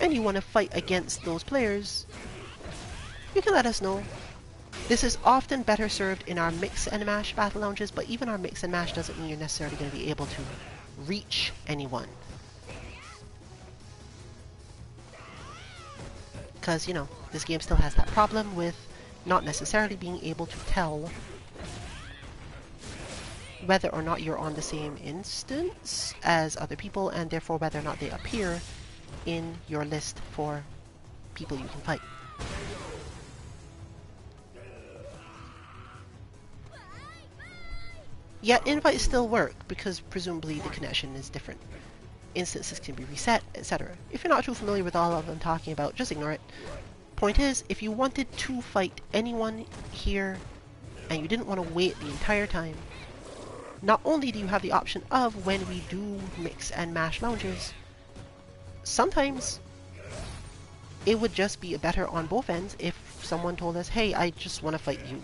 And you want to fight against those players, you can let us know. This is often better served in our mix and mash battle lounges, but even our mix and mash doesn't mean you're necessarily going to be able to reach anyone. Because, you know, this game still has that problem with not necessarily being able to tell whether or not you're on the same instance as other people, and therefore whether or not they appear in your list for people you can fight. Yet invites still work, because presumably the connection is different. Instances can be reset, etc. If you're not too familiar with all of them talking about, just ignore it. Point is, if you wanted to fight anyone here, and you didn't want to wait the entire time, not only do you have the option of, when we do mix and mash lounges, sometimes it would just be better on both ends if someone told us, hey, I just want to fight you.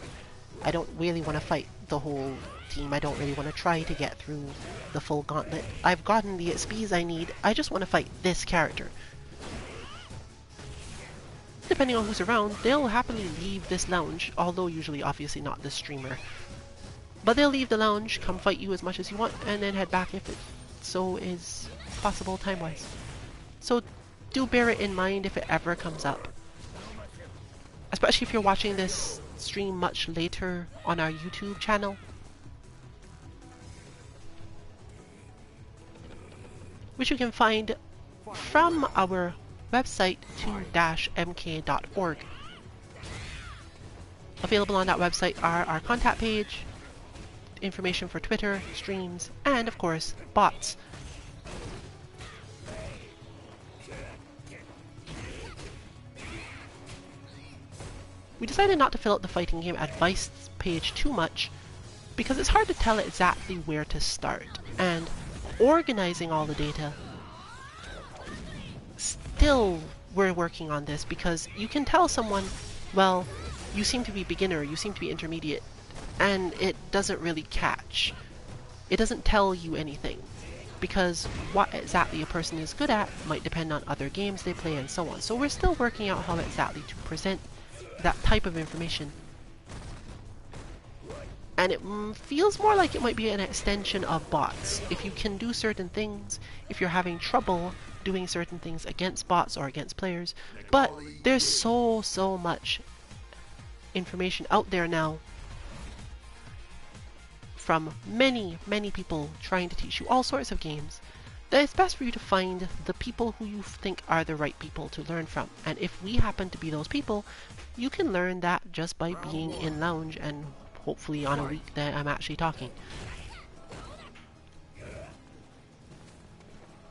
I don't really want to fight the whole team. I don't really want to try to get through the full gauntlet. I've gotten the XPs I need. I just want to fight this character. Depending on who's around, they'll happily leave this lounge, although usually obviously not the streamer. But they'll leave the lounge, come fight you as much as you want, and then head back if it so is possible time-wise. So do bear it in mind if it ever comes up. Especially if you're watching this stream much later on our YouTube channel. Which you can find from our website 2-mk.org. Available on that website are our contact page, information for Twitter, streams, and of course, bots. We decided not to fill out the fighting game advice page too much because it's hard to tell exactly where to start, and organizing all the data, still we're working on this, because you can tell someone, well, you seem to be beginner, you seem to be intermediate, and it doesn't really catch. It doesn't tell you anything, because what exactly a person is good at might depend on other games they play and so on. So we're still working out how exactly to present that type of information. And it feels more like it might be an extension of bots. If you can do certain things, if you're having trouble doing certain things against bots or against players, but there's so much information out there now from many people trying to teach you all sorts of games, that it's best for you to find the people who you think are the right people to learn from. And if we happen to be those people, you can learn that just by being in lounge and hopefully on a week that I'm actually talking.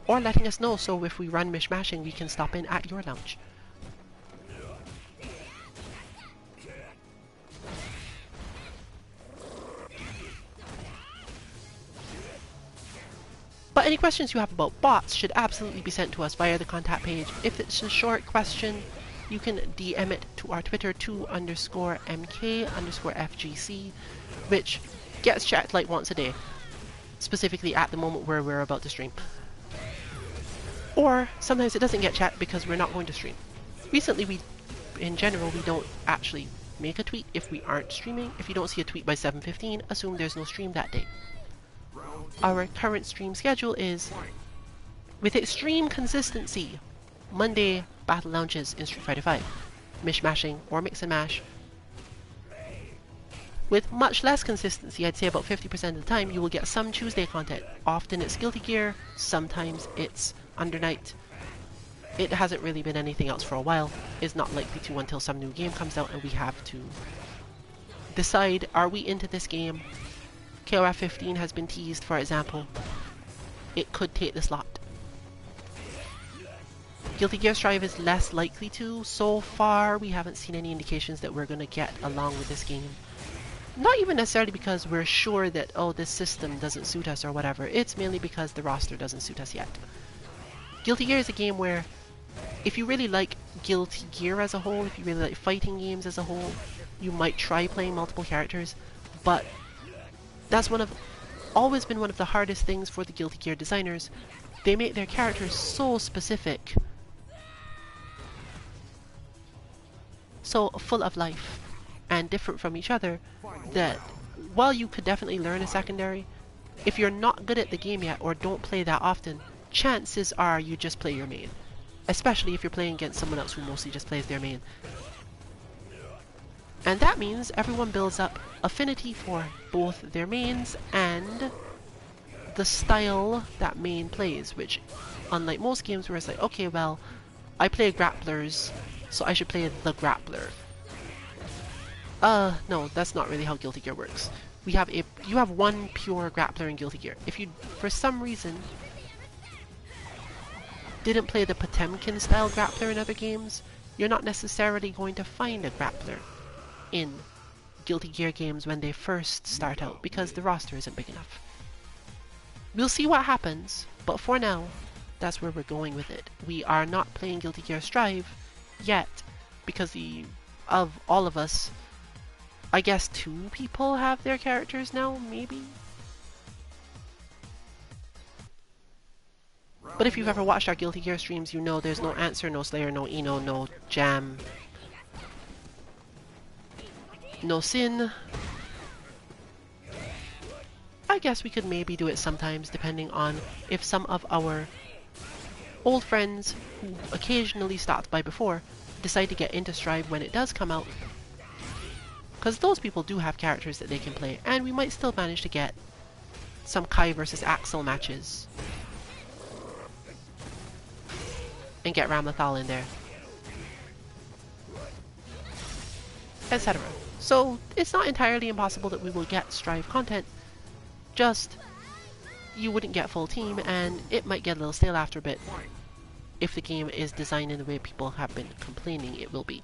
Or letting us know, so if we run Mish-Mashing, we can stop in at your lounge. But But any questions you have about bots should absolutely be sent to us via the contact page. If it's a short question, you can DM it to our Twitter 2_MK_FGC, which gets checked like once a day, specifically at the moment where we're about to stream. Or sometimes it doesn't get checked because we're not going to stream. Recently, in general, we don't actually make a tweet if we aren't streaming. If you don't see a tweet by 7:15, assume there's no stream that day. Our current stream schedule is, with extreme consistency, Monday battle lounges in Street Fighter V, Mish-Mashing or Mix and Mash. With much less consistency, I'd say about 50% of the time, you will get some Tuesday content. Often it's Guilty Gear, sometimes it's Under Night. It hasn't really been anything else for a while. It's not likely to until some new game comes out and we have to decide, are we into this game? KOF 15 has been teased, for example. It could take the slot. Guilty Gear Strive is less likely to. So far, we haven't seen any indications that we're going to get along with this game. Not even necessarily because we're sure that, oh, this system doesn't suit us or whatever. It's mainly because the roster doesn't suit us yet. Guilty Gear is a game where, if you really like Guilty Gear as a whole, if you really like fighting games as a whole, you might try playing multiple characters, but that's always been one of the hardest things for the Guilty Gear designers. They make their characters so specific, so full of life, and different from each other, that while you could definitely learn a secondary, if you're not good at the game yet or don't play that often, chances are you just play your main. Especially if you're playing against someone else who mostly just plays their main. And that means everyone builds up affinity for both their mains and the style that main plays, which, unlike most games where it's like, okay, well, I play grapplers, so I should play the grappler. No, that's not really how Guilty Gear works. You have one pure grappler in Guilty Gear. If you, for some reason, didn't play the Potemkin style grappler in other games, you're not necessarily going to find a grappler in Guilty Gear games when they first start out, because the roster isn't big enough. We'll see what happens, but for now, that's where we're going with it. We are not playing Guilty Gear Strive yet, because of all of us, I guess 2 people have their characters now, maybe? But if you've ever watched our Guilty Gear streams, you know there's no Answer, no Slayer, no Eno, no Jam, no Sin. I guess we could maybe do it sometimes, depending on if some of our old friends who occasionally stopped by before decide to get into Strive when it does come out. Because those people do have characters that they can play, and we might still manage to get some Kai versus Axel matches. And get Ramathal in there. Etc. So it's not entirely impossible that we will get Strive content, just you wouldn't get full team and it might get a little stale after a bit if the game is designed in the way people have been complaining it will be.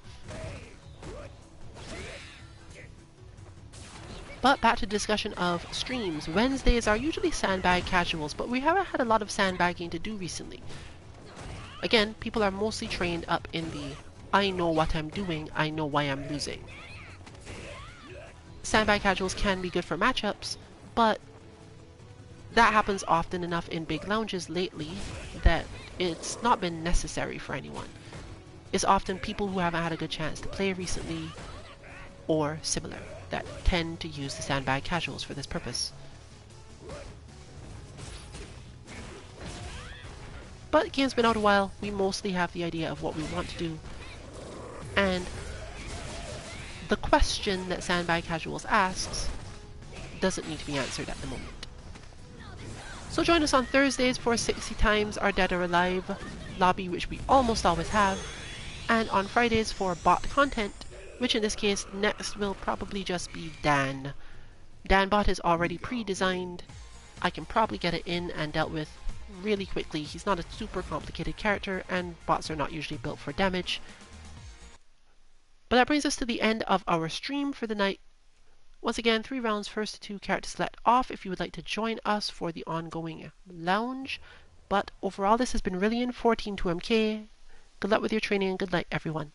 But back to the discussion of streams. Wednesdays are usually sandbag casuals, but we haven't had a lot of sandbagging to do recently. Again, people are mostly trained up in the I know what I'm doing, I know why I'm losing. Sandbag casuals can be good for matchups, but that happens often enough in big lounges lately that it's not been necessary for anyone. It's often people who haven't had a good chance to play recently or similar that tend to use the sandbag casuals for this purpose. But the game's been out a while, we mostly have the idea of what we want to do, and the question that Sandbag Casuals asks doesn't need to be answered at the moment. So join us on Thursdays for 60 times our Dead or Alive lobby, which we almost always have, and on Fridays for bot content, which in this case next will probably just be Dan. Dan bot is already pre-designed. I can probably get it in and dealt with really quickly. He's not a super complicated character, and bots are not usually built for damage. But that brings us to the end of our stream for the night. Once again, 3 rounds, first 2 characters let off if you would like to join us for the ongoing lounge. But overall, this has been Rillian, 14 2MK. Good luck with your training and good night, everyone.